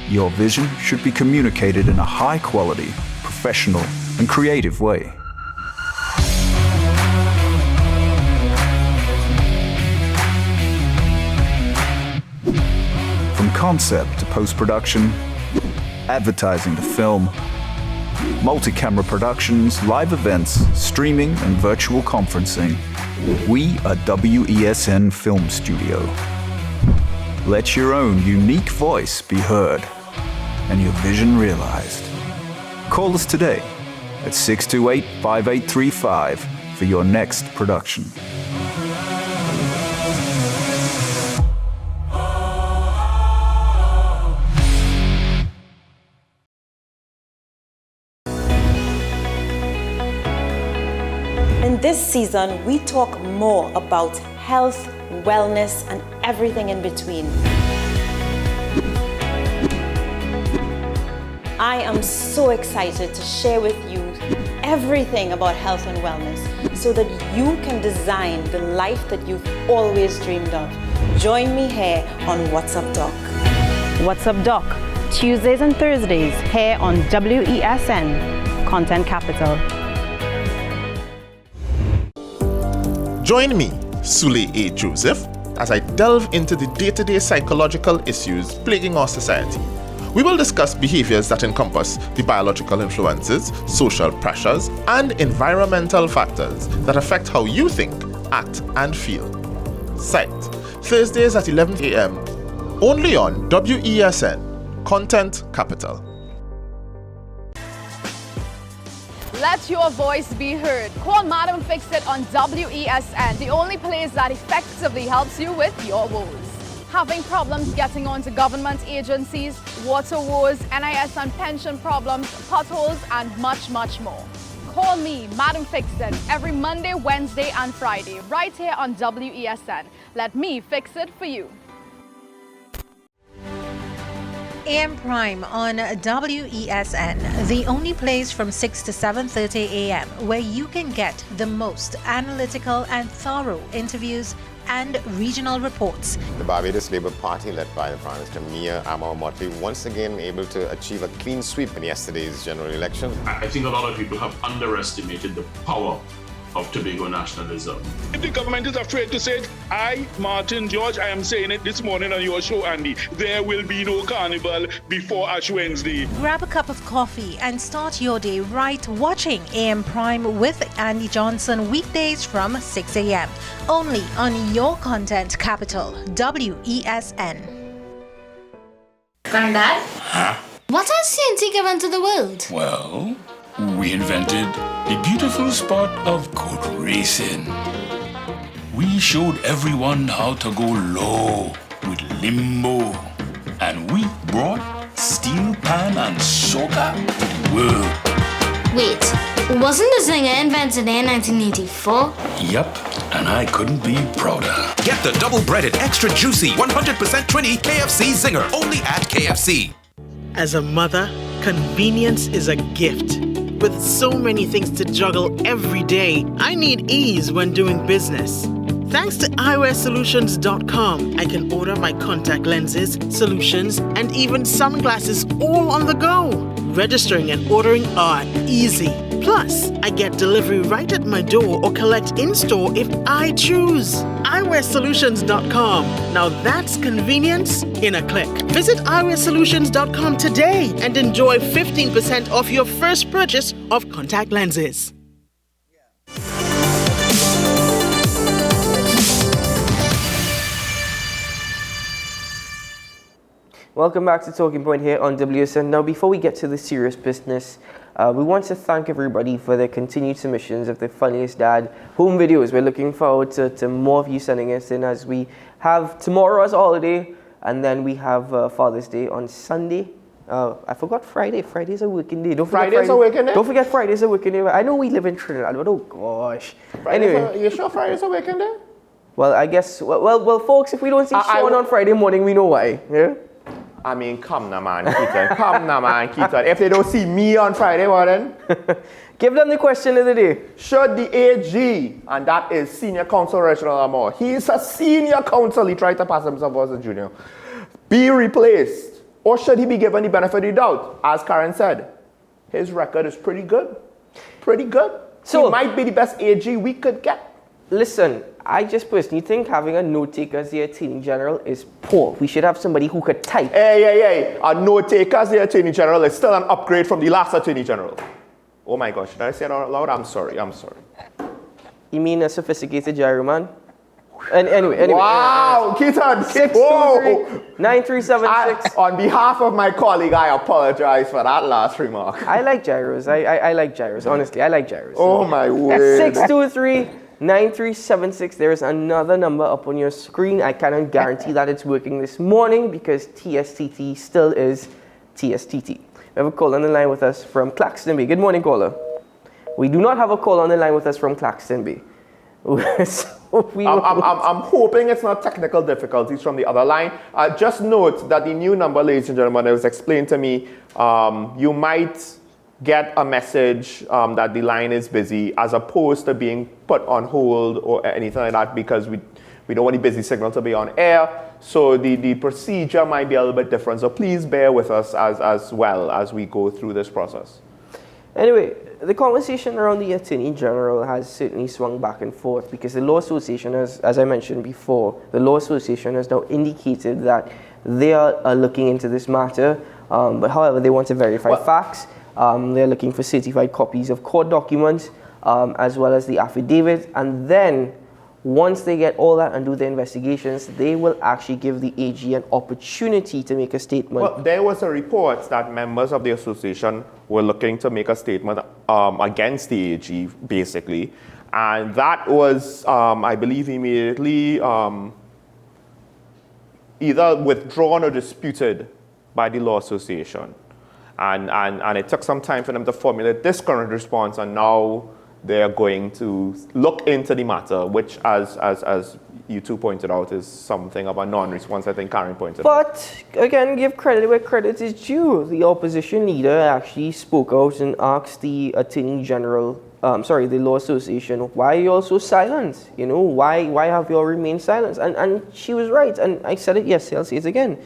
Your vision should be communicated in a high-quality, professional, and creative way. From concept to post-production, advertising to film, multi-camera productions, live events, streaming, and virtual conferencing, we are WESN Film Studio. Let your own unique voice be heard and your vision realized. Call us today at 628-5835 for your next production. In this season, we talk more about health, wellness, and everything in between. I am so excited to share with you everything about health and wellness so that you can design the life that you've always dreamed of. Join me here on What's Up Doc. What's Up Doc? Tuesdays and Thursdays here on WESN, Content Capital. Join me, Sule A. Joseph, as I delve into the day-to-day psychological issues plaguing our society. We will discuss behaviors that encompass the biological influences, social pressures, and environmental factors that affect how you think, act, and feel. Sight, Thursdays at 11 a.m. only on WESN, Content Capital. Let your voice be heard. Call Madam Fix-It on WESN, the only place that effectively helps you with your woes. Having problems getting onto government agencies, water woes, NIS and pension problems, potholes, and much, much more. Call me, Madam Fix-It, every Monday, Wednesday, and Friday, right here on WESN. Let me fix it for you. AM Prime on WESN, the only place from 6 to 7:30 a.m. where you can get the most analytical and thorough interviews and regional reports. The Barbados Labour Party, led by the Prime Minister Mia Amor-Motley, once again able to achieve a clean sweep in yesterday's general election. I think a lot of people have underestimated the power of Tobago nationalism. If the government is afraid to say it, I, Martin George, I am saying it this morning on your show, Andy. There will be no carnival before Ash Wednesday. Grab a cup of coffee and start your day right watching AM Prime with Andy Johnson weekdays from 6 a.m. Only on your Content Capital, WESN. Granddad? Huh? What has CNT given to the world? Well, we invented the beautiful sport of good racing. We showed everyone how to go low with limbo. And we brought steel pan and soca to the world. Wait, wasn't the Zinger invented in 1984? Yep, and I couldn't be prouder. Get the double-breaded, extra juicy, 100% Trini KFC Zinger, only at KFC. As a mother, convenience is a gift. With so many things to juggle every day, I need ease when doing business. Thanks to eyewearsolutions.com, I can order my contact lenses, solutions, and even sunglasses all on the go. Registering and ordering are easy. Plus, I get delivery right at my door or collect in-store if I choose. eyewearsolutions.com. Now that's convenience in a click. Visit eyewearsolutions.com today and enjoy 15% off your first purchase of contact lenses. Welcome back to Talking Point here on WSN. Now, before we get to the serious business, we want to thank everybody for their continued submissions of the Funniest Dad home videos. We're looking forward to more of you sending us in, as we have tomorrow as a holiday, and then we have Father's Day on Sunday. I forgot Friday. Friday's a working day. Don't forget Friday's a working day? Don't forget Friday's a working day. I know we live in Trinidad, but oh gosh. Anyway. You sure Friday's a working day? Well, I guess, well, folks, if we don't see Sean on Friday morning, we know why. Yeah? I mean, come now, man, Keaton. Come now, man, Keaton. If they don't see me on Friday morning, give them the question of the day. Should the AG, and that is Senior Counsel Reginald Amor, he is a senior counsel, he tried to pass himself as a junior, be replaced? Or should he be given the benefit of the doubt? As Karen said, his record is pretty good. Pretty good. So he might be the best AG we could get. Listen, I just personally think having a note taker as the Attorney General is poor. We should have somebody who could type. Hey. A note taker as the Attorney General is still an upgrade from the last Attorney General. Oh my gosh, did I say it out loud? I'm sorry. You mean a sophisticated gyro man? And anyway. Wow, Keaton. 623-9376. On behalf of my colleague, I apologize for that last remark. I like gyros. I like gyros. Honestly, I like gyros. Oh my word. 623-9376. There is another number up on your screen. I cannot guarantee that it's working this morning because TSTT still is TSTT. We have a call on the line with us from Claxton Bay. Good morning, caller. We do not have a call on the line with us from Claxton Bay. I'm hoping it's not technical difficulties from the other line. Just note that the new number, ladies and gentlemen, it was explained to me, you might get a message that the line is busy, as opposed to being put on hold or anything like that, because we don't want the busy signal to be on air. So the procedure might be a little bit different. So please bear with us as well as we go through this process. Anyway, the conversation around the Attorney General has certainly swung back and forth because the Law Association, as I mentioned before, the Law Association has now indicated that they are looking into this matter, but however, they want to verify facts. They're looking for certified copies of court documents, as well as the affidavit, and then once they get all that and do the investigations, they will actually give the AG an opportunity to make a statement. Well, there was a report that members of the association were looking to make a statement against the AG, basically. And that was, I believe, immediately either withdrawn or disputed by the Law Association. And it took some time for them to formulate this current response, and now they are going to look into the matter, which, as you two pointed out, is something of a non-response. I think Karen pointed out. But again, give credit where credit is due. The opposition leader actually spoke out and asked the Attorney General, the Law Association, why are you all so silent? You know, why have you all remained silent? And she was right. And I said it yesterday, I'll say it again.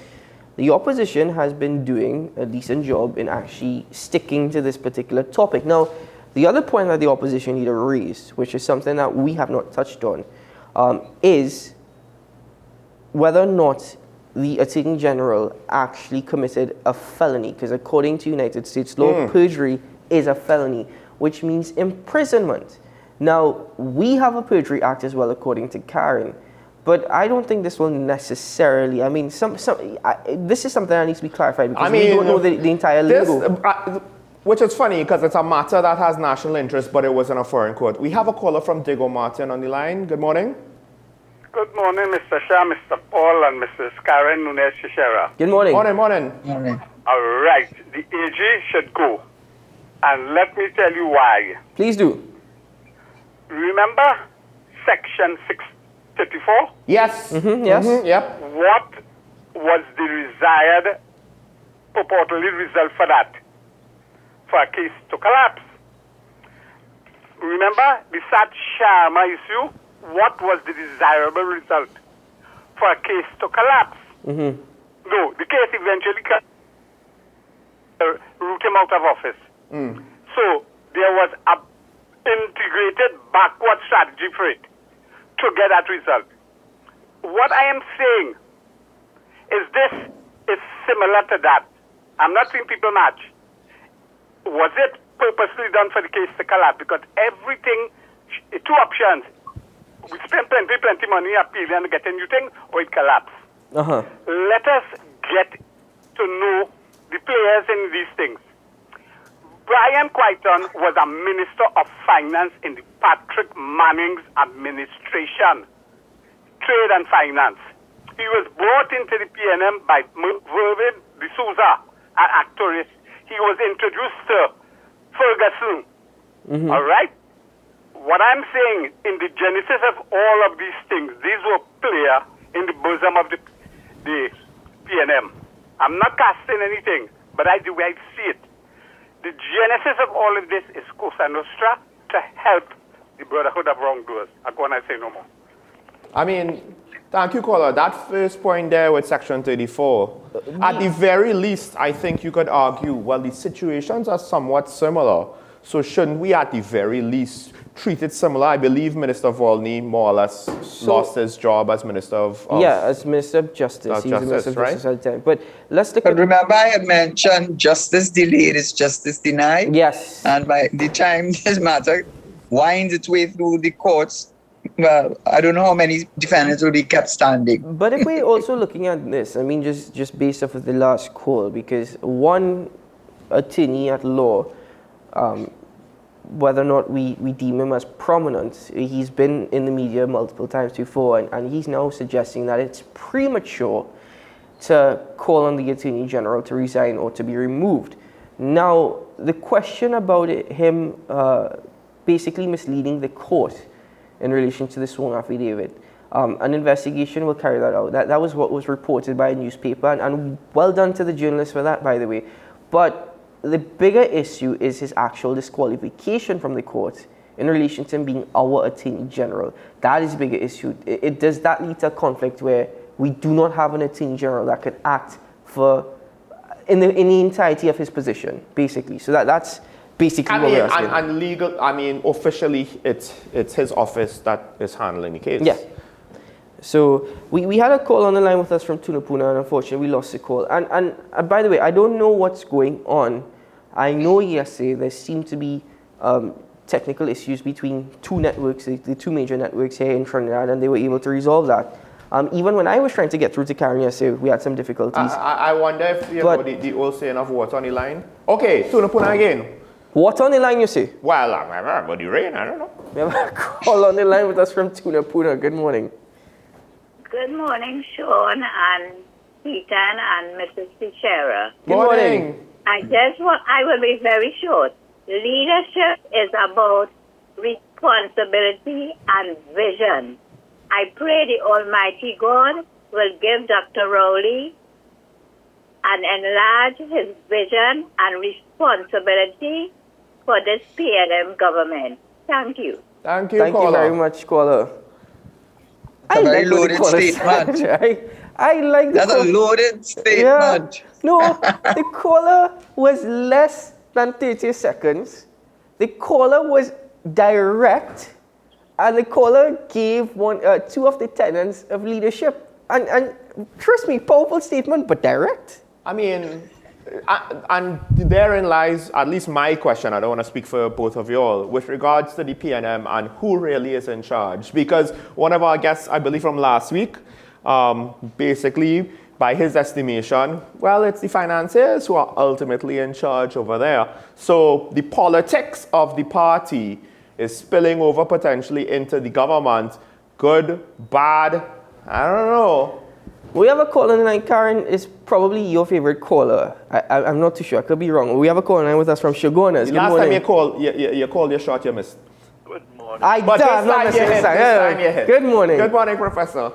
The opposition has been doing a decent job in actually sticking to this particular topic. Now, the other point that the opposition leader raised, which is something that we have not touched on, is whether or not the Attorney General actually committed a felony. Because according to United States law, perjury is a felony, which means imprisonment. Now, we have a Perjury Act as well, according to Karen. But I don't think this will necessarily, I mean, this is something that needs to be clarified because we don't know the entire lingo. Which is funny because it's a matter that has national interest, but it was in a foreign court. We have a caller from Diego Martin on the line. Good morning. Good morning, Mr. Shah, Mr. Paul, and Mrs. Karen Nunes Shishera. Good morning. Morning. All right. The AG should go. And let me tell you why. Please do. Remember Section 634? Yes. Yes. Yep. What was the desired purportedly result for that? For a case to collapse. Remember the Sat Sharma issue? What was the desirable result for a case to collapse? No, the case eventually root him out of office. So there was a integrated backward strategy for it to get that result. What I am saying is this is similar to that. I'm not saying people match. Was it purposely done for the case to collapse? Because everything, two options. We spend plenty money appealing and get a new thing, or it collapse. Let us get to know the players in these things. Brian Crichton was a Minister of Finance in the Patrick Manning's administration, Trade and Finance. He was brought into the PNM by Vervin D'Souza, an actress. He was introduced to Ferguson. All right? What I'm saying, in the genesis of all of these things, these were players in the bosom of the PNM. I'm not casting anything, but the way I see it. The genesis of all of this is Cosa Nostra to help the Brotherhood of Wrongdoers. I go on and say no more. I mean, thank you, caller. That first point there with Section 34, at the very least, I think you could argue, well, the situations are somewhat similar. So shouldn't we, at the very least, treat it similar? I believe Minister Volney more or less lost his job as Minister of as Minister of Justice. He's the Minister of Justice at the time. But let's look But remember, I had mentioned justice delayed is justice denied. Yes. And by the time this matter winds its way through the courts, well, I don't know how many defendants will be kept standing. But if we're also looking at this, I mean, just based off of the last call, because one attorney at law, whether or not we deem him as prominent, he's been in the media multiple times before, and he's now suggesting that it's premature to call on the Attorney General to resign or to be removed. Now, the question about him basically misleading the court in relation to the sworn affidavit, an investigation will carry that out. That was what was reported by a newspaper, and well done to the journalist for that, by the way. But the bigger issue is his actual disqualification from the court in relation to him being our Attorney General. That is a bigger issue. Does that lead to a conflict where we do not have an Attorney General that could act in the entirety of his position, basically? So that's basically what we're asking. And legal, I mean, officially, it's his office that is handling the case. Yeah. So we had a call on the line with us from Tunapuna, and unfortunately we lost the call. And by the way, I don't know what's going on. I know yesterday there seemed to be technical issues between two networks, the two major networks here in Trinidad, and they were able to resolve that. Even when I was trying to get through to Karen yesterday, we had some difficulties. I wonder if you know the old saying of water on the line. Okay, Tunapuna again. Water on the line, you say? Well, about the rain, I don't know. We have a call on the line with us from Tunapuna. Good morning. Good morning, Sean and Peter and Mrs. Fichera. Good morning. I will be very short. Leadership is about responsibility and vision. I pray the Almighty God will give Dr. Rowley and enlarge his vision and responsibility for this PNM government. Thank you. Thank you, Thank caller. you very much, caller. A very loaded statement. I like That's a loaded statement. Yeah. No, the caller was less than 30 seconds. The caller was direct, and the caller gave two of the tenets of leadership. And trust me, powerful statement, but direct. I mean, and therein lies at least my question. I don't want to speak for both of you all with regards to the PNM and who really is in charge. Because one of our guests, I believe from last week, basically, by his estimation, well, it's the financiers who are ultimately in charge over there. So the politics of the party is spilling over potentially into the government. Good, bad, I don't know. We have a caller tonight. Karen is probably your favorite caller. I'm not too sure. I could be wrong. We have a caller tonight with us from Shogunas. Last time you called your shot, you missed. But this not time missing you this hit. time. This time you hit. Good morning. Good morning, Professor.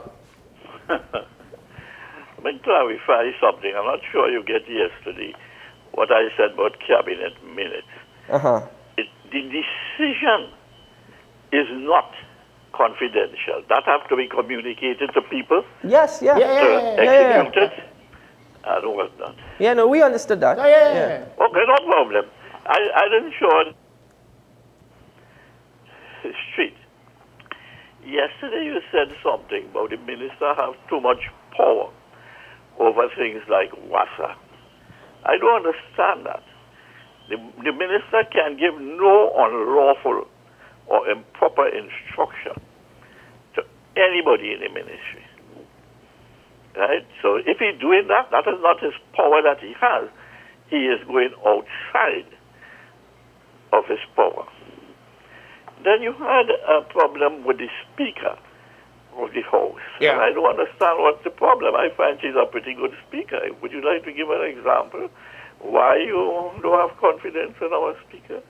Let me clarify something. I'm not sure you get yesterday what I said about cabinet minutes. Uh-huh. The decision is not confidential. That has to be communicated to people. Yes, yeah. Execute it. And was done. Yeah, no, we understood that. Okay, no problem. I didn't show the street. Yesterday you said something about the minister have too much power over things like WASA. I don't understand that. The minister can give no unlawful or improper instruction to anybody in the ministry. Right? So if he's doing that, that is not his power that he has. He is going outside of his power. Then you had a problem with the Speaker of the House. Yeah. And I don't understand what's the problem. I find she's a pretty good speaker. Would you like to give an example why you don't have confidence in our Speaker?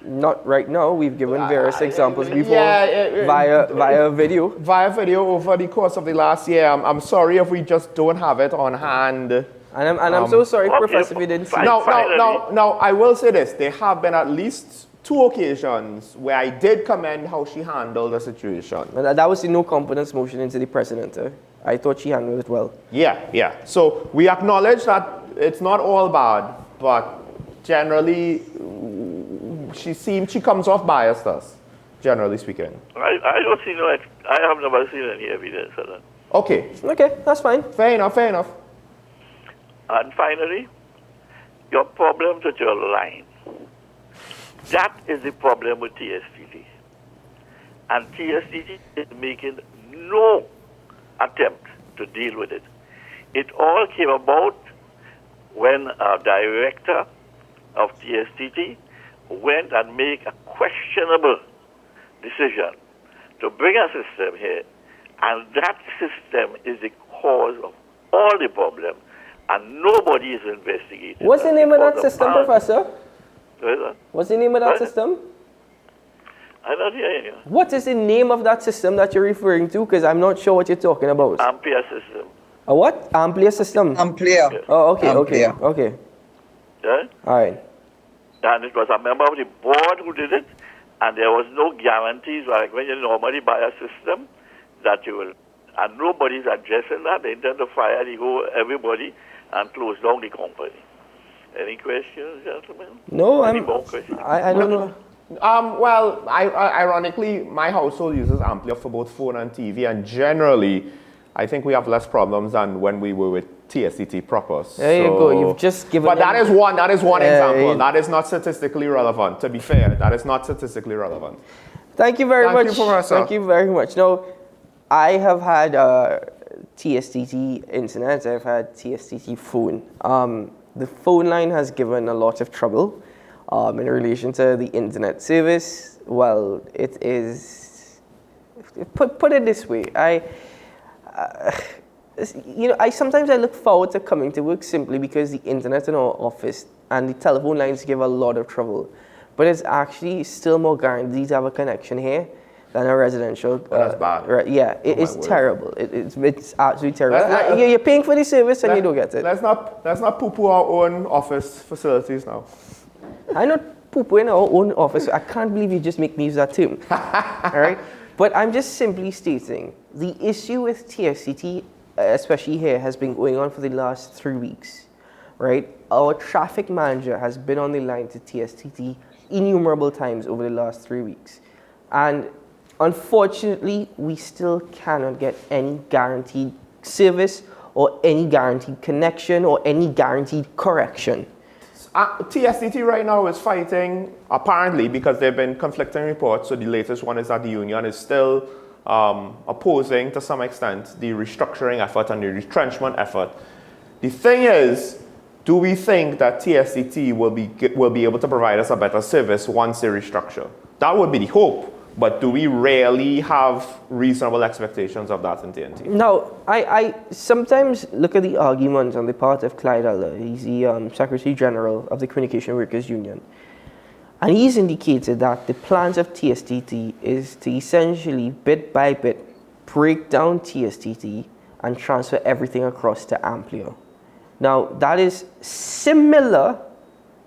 Not right now. We've given various examples before Yeah, via video. Via video over the course of the last year. I'm sorry if we just don't have it on hand. And I'm so sorry, Professor, if you didn't see it. No, I will say this. There have been at least 2 occasions where I did commend how she handled the situation. And that was the no confidence motion into the president. I thought she handled it well. Yeah. So we acknowledge that it's not all bad, but generally she comes off biased us, generally speaking. I don't see I have never seen any evidence of that. Okay, that's fine. Fair enough. And finally, your problems with your line. That is the problem with TSTT. And TSTT is making no attempt to deal with it. It all came about when a director of TSTT went and made a questionable decision to bring a system here. And that system is the cause of all the problems. And nobody is investigating. What's the name of that system, Professor? What? What's the name of that system? I'm not hearing you. What is the name of that system that you're referring to? Because I'm not sure what you're talking about. Ampere system. A what? Ampere system? Ampere. Oh, okay. Yeah? All right. And it was a member of the board who did it, and there was no guarantees like when you normally buy a system that you will, and nobody's addressing that. They intend to fire everybody and close down the company. Any questions, gentlemen? No, Any more questions? I don't know. Well, ironically, my household uses Amplia for both phone and TV, and generally, I think we have less problems than when we were with TSTT proper. There you go. You've just given. But that is one example. That is not statistically relevant. To be fair, that is not statistically relevant. Thank you very much. Thank you, Professor. Thank you very much. Now, I have had TSTT internet. I've had TSTT phone. The phone line has given a lot of trouble in relation to the internet service. Well, it is. Put it this way, I sometimes look forward to coming to work simply because the internet in our office and the telephone lines give a lot of trouble. But it's actually still more guaranteed to have a connection here than a residential. That's bad. Yeah, it's terrible. It's absolutely terrible. You're paying for the service and you don't get it. Let's not poo-poo our own office facilities now. I'm not poo-pooing our own office. I can't believe you just make me use that term. All right? But I'm just simply stating the issue with TSTT, especially here, has been going on for the last 3 weeks. Right? Our traffic manager has been on the line to TSTT innumerable times over the last 3 weeks. And unfortunately, we still cannot get any guaranteed service or any guaranteed connection or any guaranteed correction. TSTT right now is fighting, apparently, because there have been conflicting reports. So the latest one is that the union is still opposing, to some extent, the restructuring effort and the retrenchment effort. The thing is, do we think that TSTT will be able to provide us a better service once they restructure? That would be the hope. But do we really have reasonable expectations of that in TNT? Now, I sometimes look at the argument on the part of Clyde Eller. He's the Secretary General of the Communication Workers Union. And he's indicated that the plans of TSTT is to essentially, bit by bit, break down TSTT and transfer everything across to Amplio. Now, that is similar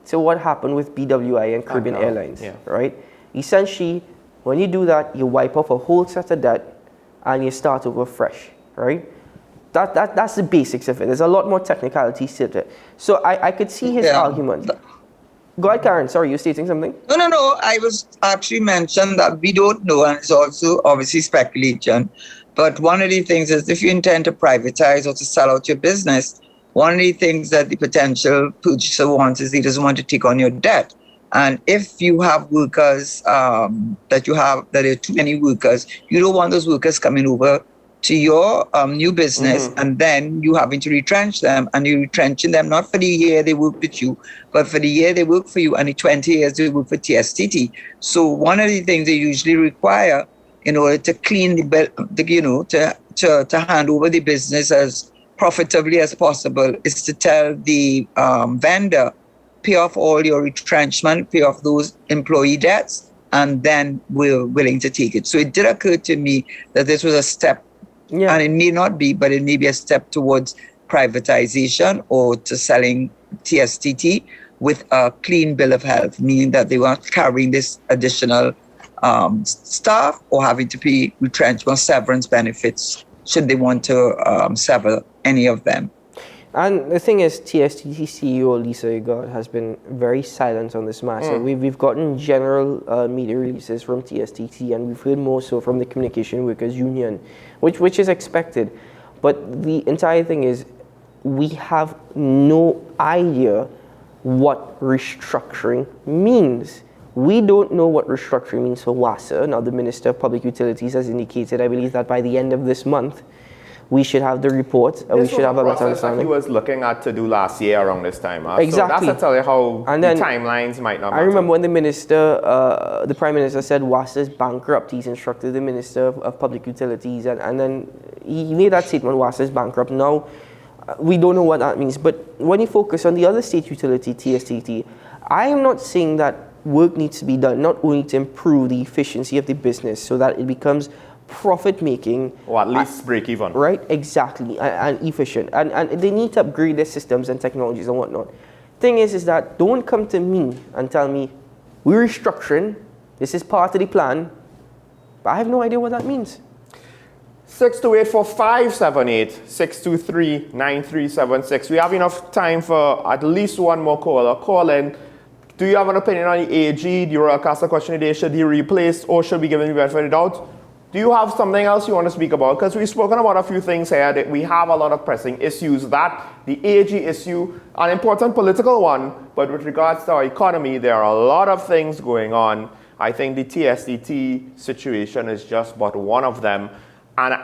to what happened with BWI and Caribbean Airlines, right? Essentially, when you do that, you wipe off a whole set of debt and you start over fresh, right? That's the basics of it. There's a lot more technicalities to it. So I could see his argument. Go ahead, Karen. Sorry, you're stating something? No. I was actually mentioned that we don't know, and it's also obviously speculation. But one of the things is if you intend to privatize or to sell out your business, one of the things that the potential purchaser wants is he doesn't want to take on your debt. And if you have workers that are too many workers, you don't want those workers coming over to your new business and then you having to retrench them, and you're retrenching them not for the year they work with you, but for the year they work for you and the 20 years they work for TSTT. So one of the things they usually require in order to clean to hand over the business as profitably as possible is to tell the vendor, pay off all your retrenchment, pay off those employee debts, and then we're willing to take it. So it did occur to me that this was a step, and it may not be, but it may be a step towards privatization or to selling TSTT with a clean bill of health, meaning that they weren't carrying this additional staff or having to pay retrenchment severance benefits should they want to sever any of them. And the thing is, TSTT CEO Lisa Igod has been very silent on this matter. We've gotten general media releases from TSTT, and we've heard more so from the Communication Workers Union, which is expected. But the entire thing is, we have no idea what restructuring means. We don't know what restructuring means for WASA. Now, the Minister of Public Utilities has indicated, I believe, that by the end of this month, we should have the report. We should have a better understanding. He was looking at to do last year around this time. Exactly. So that's to tell you how the timelines might not matter. I remember when the Prime Minister said WASA is bankrupt, he's instructed the Minister of Public Utilities, and then he made that statement, WASA is bankrupt. Now, we don't know what that means. But when you focus on the other state utility, TSTT, I am not saying that work needs to be done not only to improve the efficiency of the business so that it becomes profit-making. Or at least break even. Right, exactly, and efficient. And they need to upgrade their systems and technologies and whatnot. Thing is that don't come to me and tell me, we're restructuring, this is part of the plan, but I have no idea what that means. 628-4578-623-9376. We have enough time for at least one more caller. Call in. Do you have an opinion on the AG? The Royal Castle question today, should he replace or should we give him the benefit of the doubt? Do you have something else you want to speak about? Because we've spoken about a few things here that we have a lot of pressing issues. That, the AG issue, an important political one, but with regards to our economy, there are a lot of things going on. I think the TSTT situation is just but one of them. And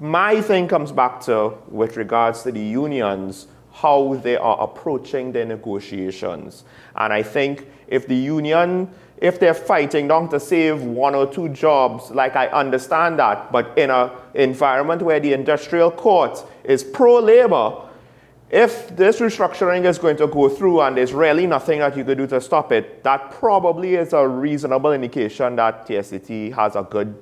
my thing comes back to, with regards to the unions, how they are approaching their negotiations. And I think if the union, if they're fighting down to save one or two jobs, like I understand that, but in an environment where the industrial court is pro-labor, if this restructuring is going to go through and there's really nothing that you could do to stop it, that probably is a reasonable indication that TSTT has a good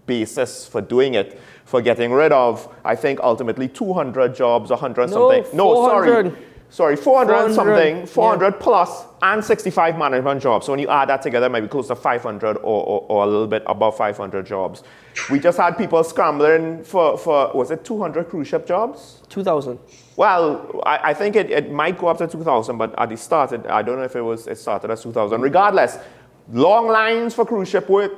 basis for doing it, for getting rid of, I think, ultimately 200 jobs, 100 something. No, 400. Sorry, 400 something, 400 plus, and 65 management jobs. So when you add that together, it might be close to 500 or a little bit above 500 jobs. We just had people scrambling for was it 200 cruise ship jobs? 2,000. Well, I think it might go up to 2,000, but at the start, I don't know if it started as 2,000. Regardless, long lines for cruise ship work,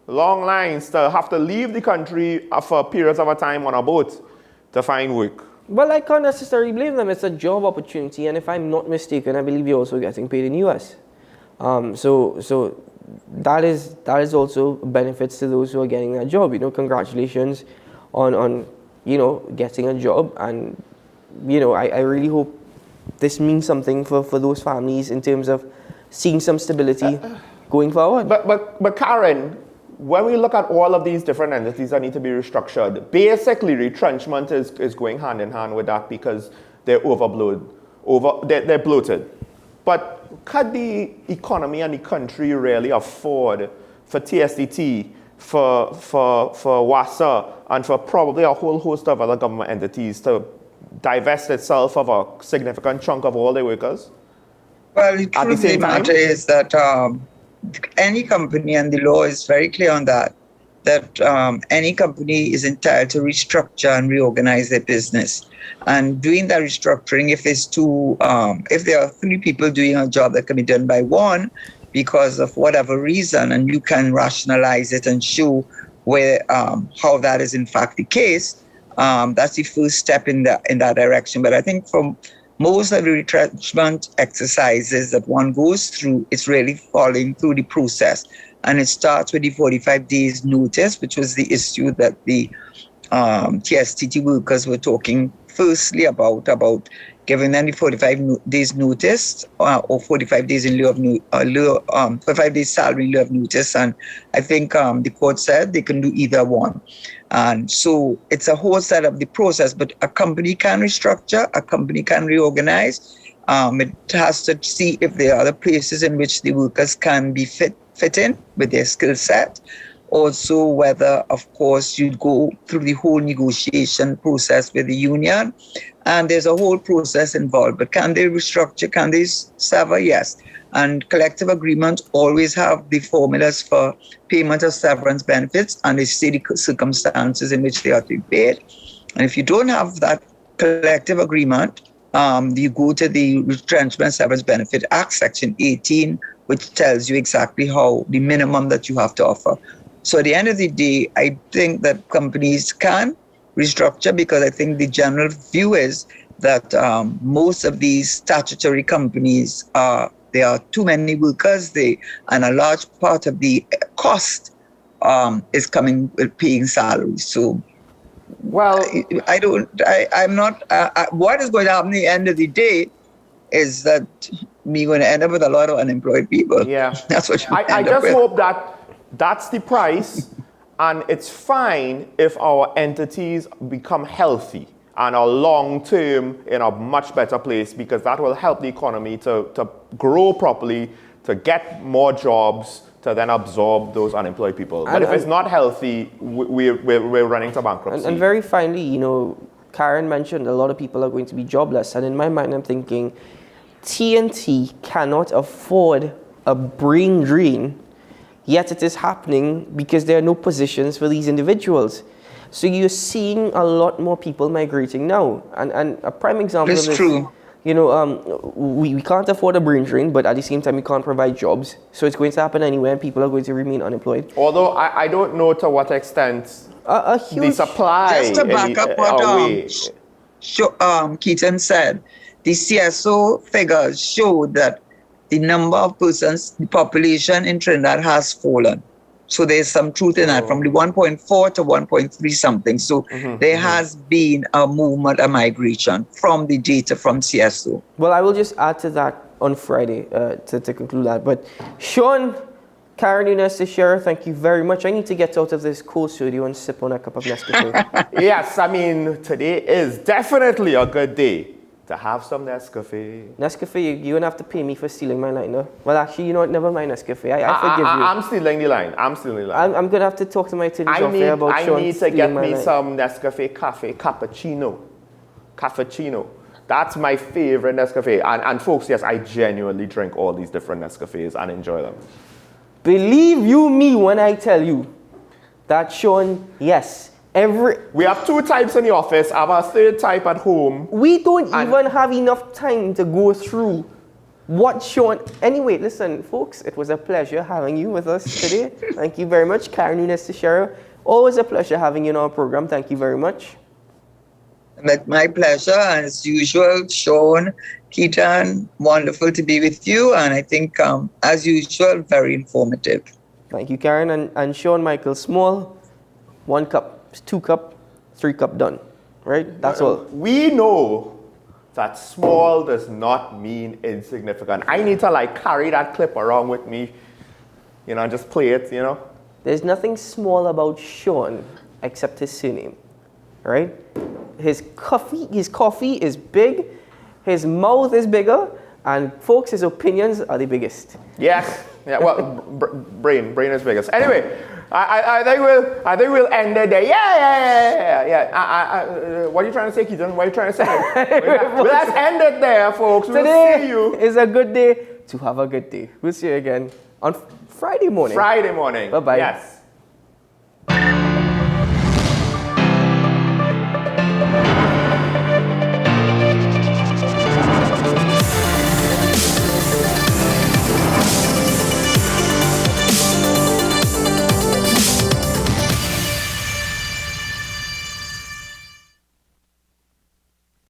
long lines to have to leave the country for periods of a time on a boat to find work. Well, I can't necessarily blame them. It's a job opportunity, and if I'm not mistaken, I believe you're also getting paid in US. So that is also benefits to those who are getting that job. Congratulations on getting a job, and I really hope this means something for those families in terms of seeing some stability going forward. But Karen, when we look at all of these different entities that need to be restructured, basically retrenchment is going hand in hand with that because they're they're bloated. But could the economy and the country really afford for TSDT, for WASA, and for probably a whole host of other government entities to divest itself of a significant chunk of all their workers? Well, the truth of the matter is that any company, and the law is very clear on that any company is entitled to restructure and reorganize their business. And doing that restructuring, if there are 3 people doing a job that can be done by 1 because of whatever reason, and you can rationalize it and show where how that is in fact the case, that's the first step in that direction. But I think from most of the retrenchment exercises that one goes through, it's really following through the process. And it starts with the 45 days notice, which was the issue that the TSTT workers were talking firstly about giving them the 45 days notice or 45 days in lieu of 45 days salary in lieu of notice. And I think the court said they can do either one. And so it's a whole set of the process, but a company can restructure, a company can reorganize. It has to see if there are other places in which the workers can be fit in with their skill set. Also, whether, of course, you go through the whole negotiation process with the union, and there's a whole process involved. But can they restructure? Can they sever? Yes. And collective agreements always have the formulas for payment of severance benefits, and they say the circumstances in which they are to be paid. And if you don't have that collective agreement, you go to the Retrenchment Severance Benefit Act, Section 18, which tells you exactly how the minimum that you have to offer. So at the end of the day, I think that companies can restructure, because I think the general view is that most of these statutory companies, there are too many workers, and a large part of the cost is coming with paying salaries. So, well, I'm not, what is going to happen at the end of the day is that we're going to end up with a lot of unemployed people. Yeah. That's what you I just hope that that's the price, and it's fine if our entities become healthy and are long-term in a much better place, because that will help the economy to grow properly, to get more jobs, to then absorb those unemployed people. But if it's not healthy, we're running to bankruptcy. And very finally, Karen mentioned a lot of people are going to be jobless. And in my mind, I'm thinking TNT cannot afford a brain drain, yet it is happening because there are no positions for these individuals. So you're seeing a lot more people migrating now. And a prime example of this, That's true. We can't afford a brain drain, but at the same time, we can't provide jobs. So it's going to happen anyway, and people are going to remain unemployed. Although I don't know to what extent a huge, the supply Just to back up what Keaton said, the CSO figures show that the number of persons, the population in Trinidad has fallen. So there's some truth in that, from the 1.4 to 1.3 something. So there has been a movement, a migration from the data from CSO. Well, I will just add to that on Friday to conclude that. But Sean, Karen Nunes, Teixeira, thank you very much. I need to get out of this cool studio and sip on a cup of Nescafe. Yes, I mean, today is definitely a good day to have some Nescafe. Nescafe, you're going to have to pay me for stealing my line, though. Well, actually, never mind Nescafe. I forgive you. I'm stealing the line. I'm going to have to talk to my attorneys off there about Sean. I need to get me some Nescafe Cafe Cappuccino. That's my favorite Nescafe. And folks, yes, I genuinely drink all these different Nescafes and enjoy them. Believe you me when I tell you that Sean, yes, we have 2 types in the office. I have a 3rd type at home. We don't even have enough time to go through what Sean... Anyway, listen, folks, it was a pleasure having you with us today. Thank you very much. Karen Nunes Teixeira, always a pleasure having you on our program. Thank you very much. My pleasure. As usual, Sean, Keaton, wonderful to be with you. And I think, as usual, very informative. Thank you, Karen. And Sean Michael Small, 1 cup. 2 cup, 3 cup done, right? That's all. We know that small does not mean insignificant. I need to carry that clip around with me, just play it, There's nothing small about Sean except his surname, right? His coffee is big, his mouth is bigger, and folks, his opinions are the biggest. Yes. Yeah. Well, brain is biggest. Anyway, I think we'll end it there. Yeah. What are you trying to say, Keaton? What are you trying to say? Let's end it there, folks. We'll see you. Is a good day to have a good day. We'll see you again on Friday morning. Friday morning. Bye-bye. Yes.